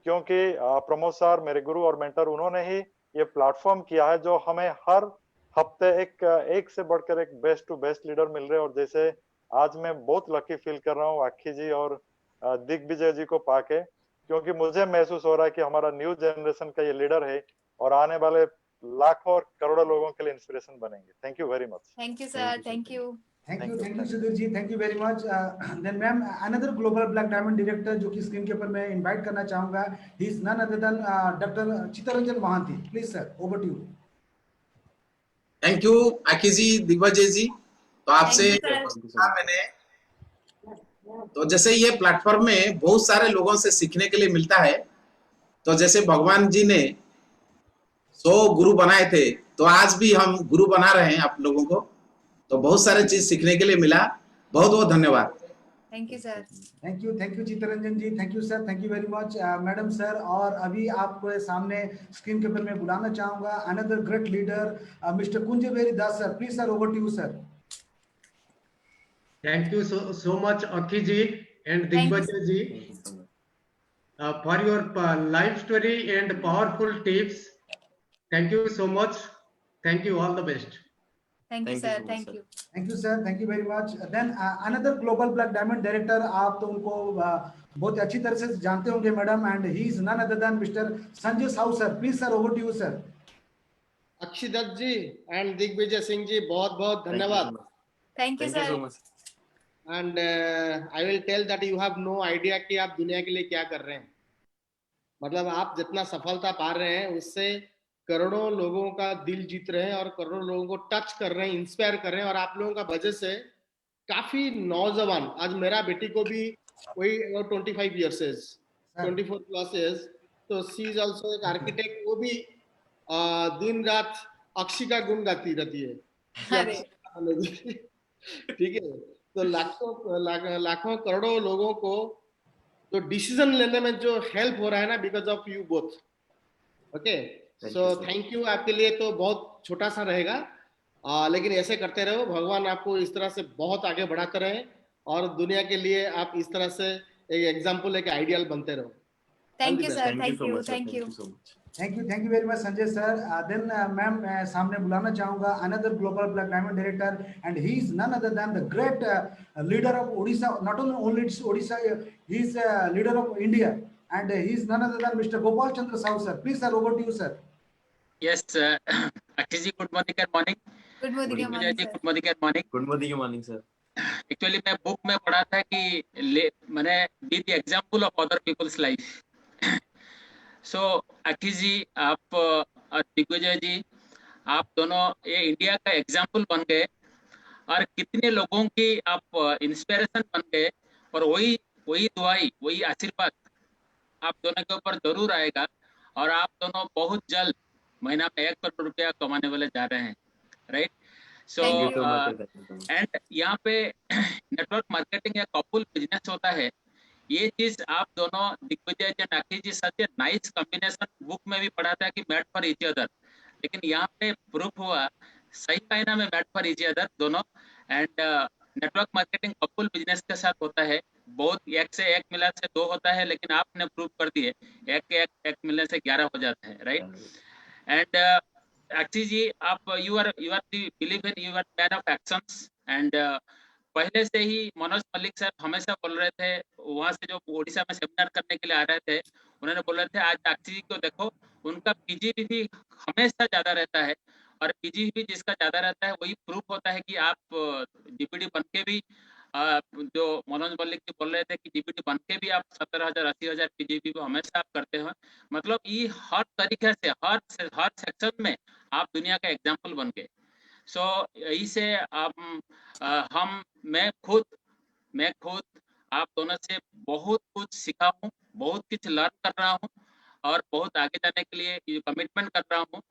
क्योंकि प्रमोद सर मेरे गुरु और मेंटर, उन्होंने ही ये प्लेटफॉर्म किया है जो हमें हर हफ्ते एक से बढ़कर एक बेस्ट टू बेस्ट लीडर मिल रहे हैं। और जैसे आज मैं बहुत लकी फील कर रहा हूँ आखी जी और दिग्विजय जी को पाके, क्योंकि मुझे महसूस हो रहा है कि हमारा न्यू जनरेशन का ये लीडर है और आने वाले लाखों और करोड़ों लोगों के लिए इंस्पिरेशन बनेंगे। Thank you very much.
Thank you, sir. Thank you.
Thank you Sudhir ji, thank you very much. Then ma'am, another global black diamond director जो कि स्क्रीन के ऊपर मैं इनवाइट करना चाहूंगा, he is none other than doctor Chittaranjan Mahanti. Please sir, over to you.
Thank you Akshi ji, Digvijay जी। तो आपसे
Thank you, sir.
मैंने, तो जैसे ये प्लेटफॉर्म में बहुत सारे लोगों से सीखने के लिए मिलता है, तो जैसे भगवान जी ने 100 गुरु बनाए थे, तो आज भी हम गुरु बना रहे हैं आप लोगों को, तो बहुत सारे चीज सीखने के लिए मिला। बहुत बहुत धन्यवाद।
Thank you, sir.
Thank you Chittaranjan ji, thank you sir, thank you very much madam sir. और अभी आपको सामने स्क्रीन के ऊपर मैं बुलाना चाहूंगा another great leader mister Kunjveri Das sir. Please sir, over to you sir.
Thank you so much, Akhi ji and
Thank you,
Digbajay ji, for your life story and powerful tips. Thank you so much. Thank you. All the best.
Thank you, sir. Thank you.
Thank you sir, thank you very much. Then another global black diamond director, आप तो उनको बहुत अच्छी तरह से जानते होंगे madam, and he is none other than mister Sanjay Sahu sir. Please sir, over to you sir.
Akshidatt ji and Digvijay Singh ji, बहुत बहुत धन्यवाद।
Thank you, sir.
And I will tell that you have no idea कि आप दुनिया के लिए क्या कर रहे हैं। मतलब आप जितना सफलता पा रहे हैं, उससे करोड़ों लोगों का दिल जीत रहे हैं और करोड़ों लोगों को टच कर रहे हैं, इंस्पायर कर रहे हैं। और आप लोगों का वजह से काफी नौजवान, आज मेरा बेटी को भी वही 25 ईयर्स है, 24 प्लस इयर्स, तो शी इज आल्सो एक आर्किटेक्ट। वो भी दिन रात अक्षी का गुण गाती रहती है। ठीक है, तो लाखों करोड़ों लोगों को तो डिसीजन लेने में जो हेल्प हो रहा है ना, because of you both. Okay, so thank you. आपके लिए तो बहुत छोटा सा रहेगा, लेकिन ऐसे करते रहो। भगवान आपको इस तरह से बहुत आगे बढ़ाते रहे और दुनिया के लिए आप इस तरह से एक एग्जाम्पल, एक आइडियल बनते रहो।
Thank you, sir. Thank you. Thank you.
Thank you very much Sanjay sir. Then ma'am मैं सामने बुलाना चाहूंगा another global black diamond director and he is none other than the great leader of Odisha, not only Odisha, he is leader of India and he is none other than mister Gopal Chandra Sahu sir. Please sir, over to you sir.
Yes, Akshi ji, good morning, good morning.
Good morning
Digvijay ji, good morning, good morning.
Good morning, morning sir.
Actually, मैं book में पढ़ा था कि मैंने be the example of other people's life. So, Akshi ji, आप और दिग्विजय जी, आप दोनों ये इंडिया का एग्जाम्पल बन गए और कितने लोगों की आप इंस्पिरेशन बन गए, और वही दुआई, वही आशीर्वाद आप दोनों के ऊपर जरूर आएगा, और आप दोनों बहुत जल्द महीना में 1 करोड़ रुपया कमाने वाले जा रहे हैं, right? So
Thank you.
And यहाँ पे नेटवर्क मार्केटिंग या कपल बिजनेस होता है, ये चीज आप दोनों दिग्विजय जी, नाकी जी, सच ए नाइस कॉम्बिनेशन। बुक में भी पढ़ा था कि मेड फॉर ईच अदर, लेकिन यहाँ पे प्रूफ हुआ सही मायना में मेड फॉर ईच अदर दोनों। And network marketing couple business के साथ होता है, बहुत 1 से 1 मिलने से 2 होता है, लेकिन आपने प्रूव कर दिए 1 मिलने से 11 हो जाता है, राइट? एंड Akshi जी, आप you are the believe in, you are man of actions. And पहले से ही मनोज मल्लिक साहब हमेशा बोल रहे थे, वहां से जो ओडिशा में सेमिनार करने के लिए आ रहे थे, उन्होंने बोल रहे थे आज Akshi जी को देखो, उनका पीजीबी भी हमेशा ज्यादा रहता है, और पीजीबी जिसका ज्यादा रहता है वही प्रूफ होता है कि आप डीपीडी बन के भी जो मनोज मल्लिक जी बोल रहे थे कि डीपीडी बन के भी आप 70,000 80,000 पीजीबी हमेशा आप करते हैं। मतलब ये हर तरीके से हर सेक्शन में आप दुनिया का एग्जाम्पल बन गए। सो यही से आप मैं खुद आप दोनों से बहुत कुछ सीखा हूँ, बहुत कुछ लर्न कर रहा हूँ, और बहुत आगे जाने के लिए कमिटमेंट कर रहा हूँ।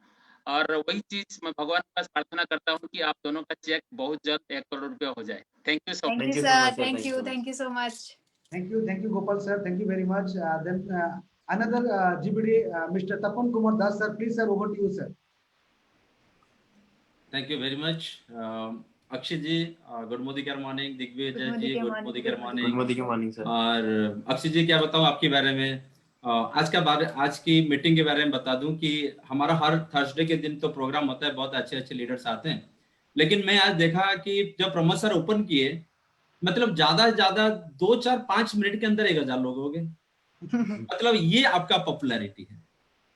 और वही चीज मैं भगवान के पास प्रार्थना करता हूँ कि आप दोनों का चेक बहुत जल्द 1 करोड़ रुपया हो जाए। Thank you so much.
Thank you, sir. Thank you so much.
Thank you Gopal sir, thank you very much. Then another GBD, Mr. Tapan Kumar Das sir, please sir, over to you sir.
Thank you very much. Akshi ji, good morning. Digvijay ji, good morning.
Good morning sir.
और अक्षय जी, क्या बताऊं आपके बारे में, आज की meeting के बारे में बता दूं कि हमारा हर थर्सडे के दिन तो प्रोग्राम होता है, बहुत अच्छे लीडर्स आते हैं, लेकिन मैं आज देखा कि जब प्रमोद सर ओपन किए, मतलब ज्यादा 2 4 5 मिनट के अंदर 1000 लोग हो गए। मतलब ये आपका पॉपुलैरिटी है,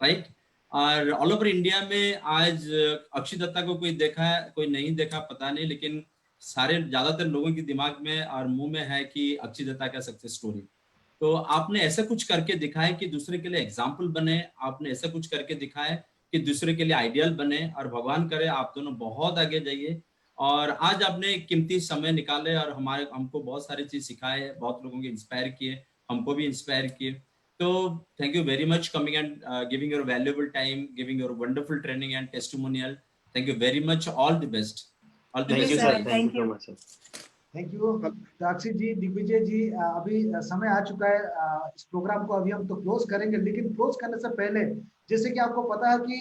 राइट? और ऑल ओवर इंडिया में आज अक्षय दत्ता को कोई देखा है, कोई नहीं देखा, पता नहीं, लेकिन सारे ज्यादातर लोगों के दिमाग में और मुंह में है कि अक्षय दत्ता का सक्सेस स्टोरी। तो आपने ऐसा कुछ करके दिखाया कि दूसरे के लिए एग्जाम्पल बने, आपने ऐसा कुछ करके दिखाया कि दूसरे के लिए आइडियल बने, और भगवान करे आप दोनों बहुत आगे जाइए। और आज आपने कीमती समय निकाले और हमको बहुत सारी चीज सिखाए, बहुत लोगों को इंस्पायर किए, हमको भी इंस्पायर किए। तो thank you very much coming and giving your valuable time, giving your wonderful training and testimonial. Thank you very much, all the best.
Thank you sir, thank you so much sir.
Thank you Akshay ji, Digvijay ji. अभी समय आ चुका है, इस programme को अभी हम तो close करेंगे, लेकिन क्लोज करने से पहले जैसे कि आपको पता है कि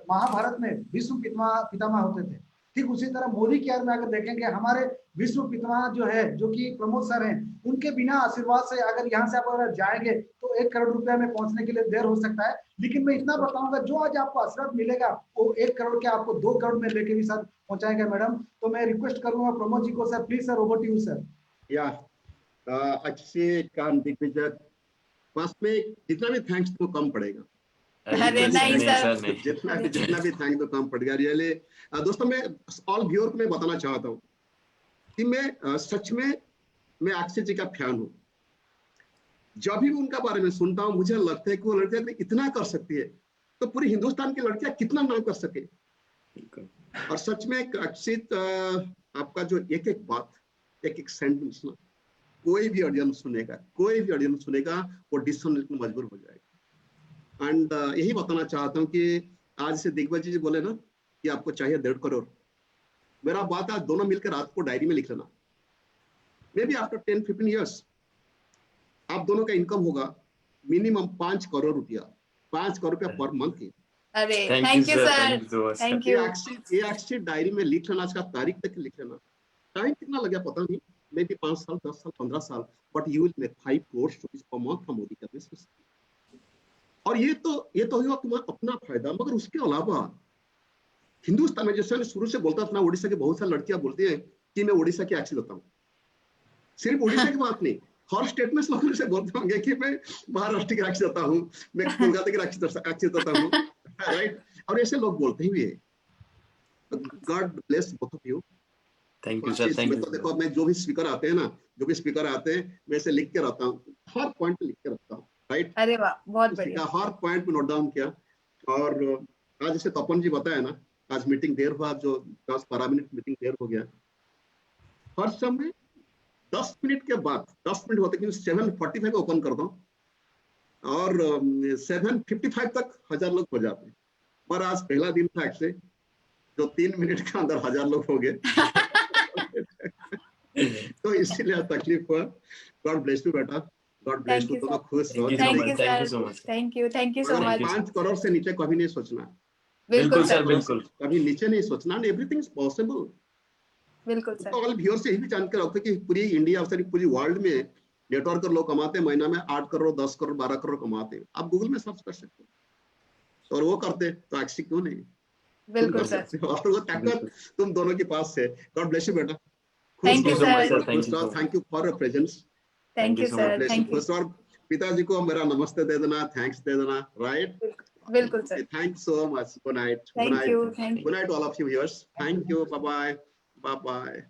महाभारत में विश्व पितामह होते थे, ठीक उसी तरह मोदी केयर में अगर देखेंगे हमारे विश्व पितामह जो है, जो कि प्रमोद सर हैं, उनके बिना आशीर्वाद से अगर यहाँ से आप अगर जाएंगे तो 1 करोड़ रुपया में पहुंचने के लिए देर हो सकता है। लेकिन मैं इतना बताऊंगा, जो आज आपको आशीर्वाद मिलेगा वो 1 करोड़ के आपको 2 करोड़ में लेके भी सर पहुंचाएगा मैडम। तो मैं रिक्वेस्ट करूंगा प्रमोद जी को, sir please sir, over to you sir.
या अक्षय कान दिग्विजय, फर्स्ट में जितना भी थैंक्स तो कम पड़ेगा।
अरे नहीं सर,
जितना भी थैंक तो कम पड़ गया रियली। दोस्तों, मैं ऑल व्यूअर को मैं बताना चाहता हूँ कि मैं सच में मैं अक्षय जी का फैन हूँ। जब भी उनका बारे में सुनता हूँ मुझे लगता है कि वो लड़कियां इतना कर सकती है तो पूरी हिंदुस्तान की लड़कियां कितना ना कर सके। और सच में अक्षय, आपका जो एक एक बात, एक एक सेंटेंस ना, कोई भी ऑडियंस सुनेगा वो डिसीजन लेने को मजबूर हो जाएगा। एंड यही बताना चाहता हूँ कि आज से दिग्विजय जी बोले ना कि आपको चाहिए 1.5 करोड़, मेरा बात आज दोनों मिलकर रात को डायरी में लिख लेना। मे बी आफ्टर 10-15 ईयर्स आप दोनों का इनकम होगा मिनिमम 5 करोड़ रुपया, 5 करोड़ रुपया पर मंथ की।
अरे thank you sir, thank you.
ये एक्चुअली डायरी में लिख लेना, इसका तारीख तक लिख लेना। टाइम कितना लगे पता नहीं, मे बी 5 साल, 10 साल, 15 साल, but you will make 5 crore rupees per month from Modi का बिजनेस। और ये तो हुआ तुम्हारा अपना फायदा, मगर उसके अलावा हिंदुस्तान में जैसे मैं शुरू से बोलता था ना, उड़ीसा की बहुत सारी लड़कियां बोलती हैं कि मैं उड़ीसा की एक्सी होता हूँ। सिर्फ उड़ीसा की बात नहीं, हर स्टेट में लोग से बोलते होंगे कि मैं महाराष्ट्र की एक्सी होता हूँ, मैं कोलकाता की एक्सी होता हूँ, राइट। और ऐसे लोग बोलते ही है। God bless both of you.
Thank you sir, thank
तो
यू।
देखो, मैं जो भी स्पीकर आते हैं ना, मैं ऐसे लिख के रखता हूँ, हर पॉइंट लिख के रखता हूँ, राइट।
अरे वाह, बहुत बढ़िया।
हर पॉइंट में नोट डाउन किया। और आज जैसे तपन जी बताया ना, आज मीटिंग देर हुआ, जो 10-12 मिनट मीटिंग देर हो गया। हर समय 10 मिनट के बाद, 10 मिनट होते कि 7:45 को ओपन कर दो और 7:55 तक 1000 लोग हो जाते हैं। पर आज पहला दिन था एक्चुअली, जो 3 मिनट के अंदर 1000 लोग हो गए। तो इसीलिए तकलीफ हुआ। गॉड ब्लेस यू बेटा, गॉड ब्लेस यू। तो खुश रहो।
Thank you
Thank you
sir,
so much.
Thank you so much.
5 crore से नीचे कभी नहीं सोचना।
बिल्कुल
सर,
सर,
बिल्कुल।
कभी नीचे नहीं सोचना। Everything is possible.
बिल्कुल सर।
तो ऑल व्यूअर्स से यही भी जान के रखो कि पूरी इंडिया और पूरी वर्ल्ड में नेटवर्क लोग कमाते हैं, महीना में 8 करोड़, 10 करोड़, 12 करोड़ कमाते हैं। आप गूगल में सर्च कर सकते हो। और वो करते तो एक्सी क्यों नहीं?
बिल्कुल सर।
और वो ताकत तुम दोनों के पास है। गॉड ब्लेस यू बेटा।
Thank you, sir.
Thank you for your presence.
Thank you sir, thank you.
और पिताजी को मेरा नमस्ते दे देना, थैंक्स दे देना, राइट।
बिल्कुल sir.
Thanks so much. Good night.
Thank you, thank
good night all of you viewers. Thank you. Bye bye. Bye bye.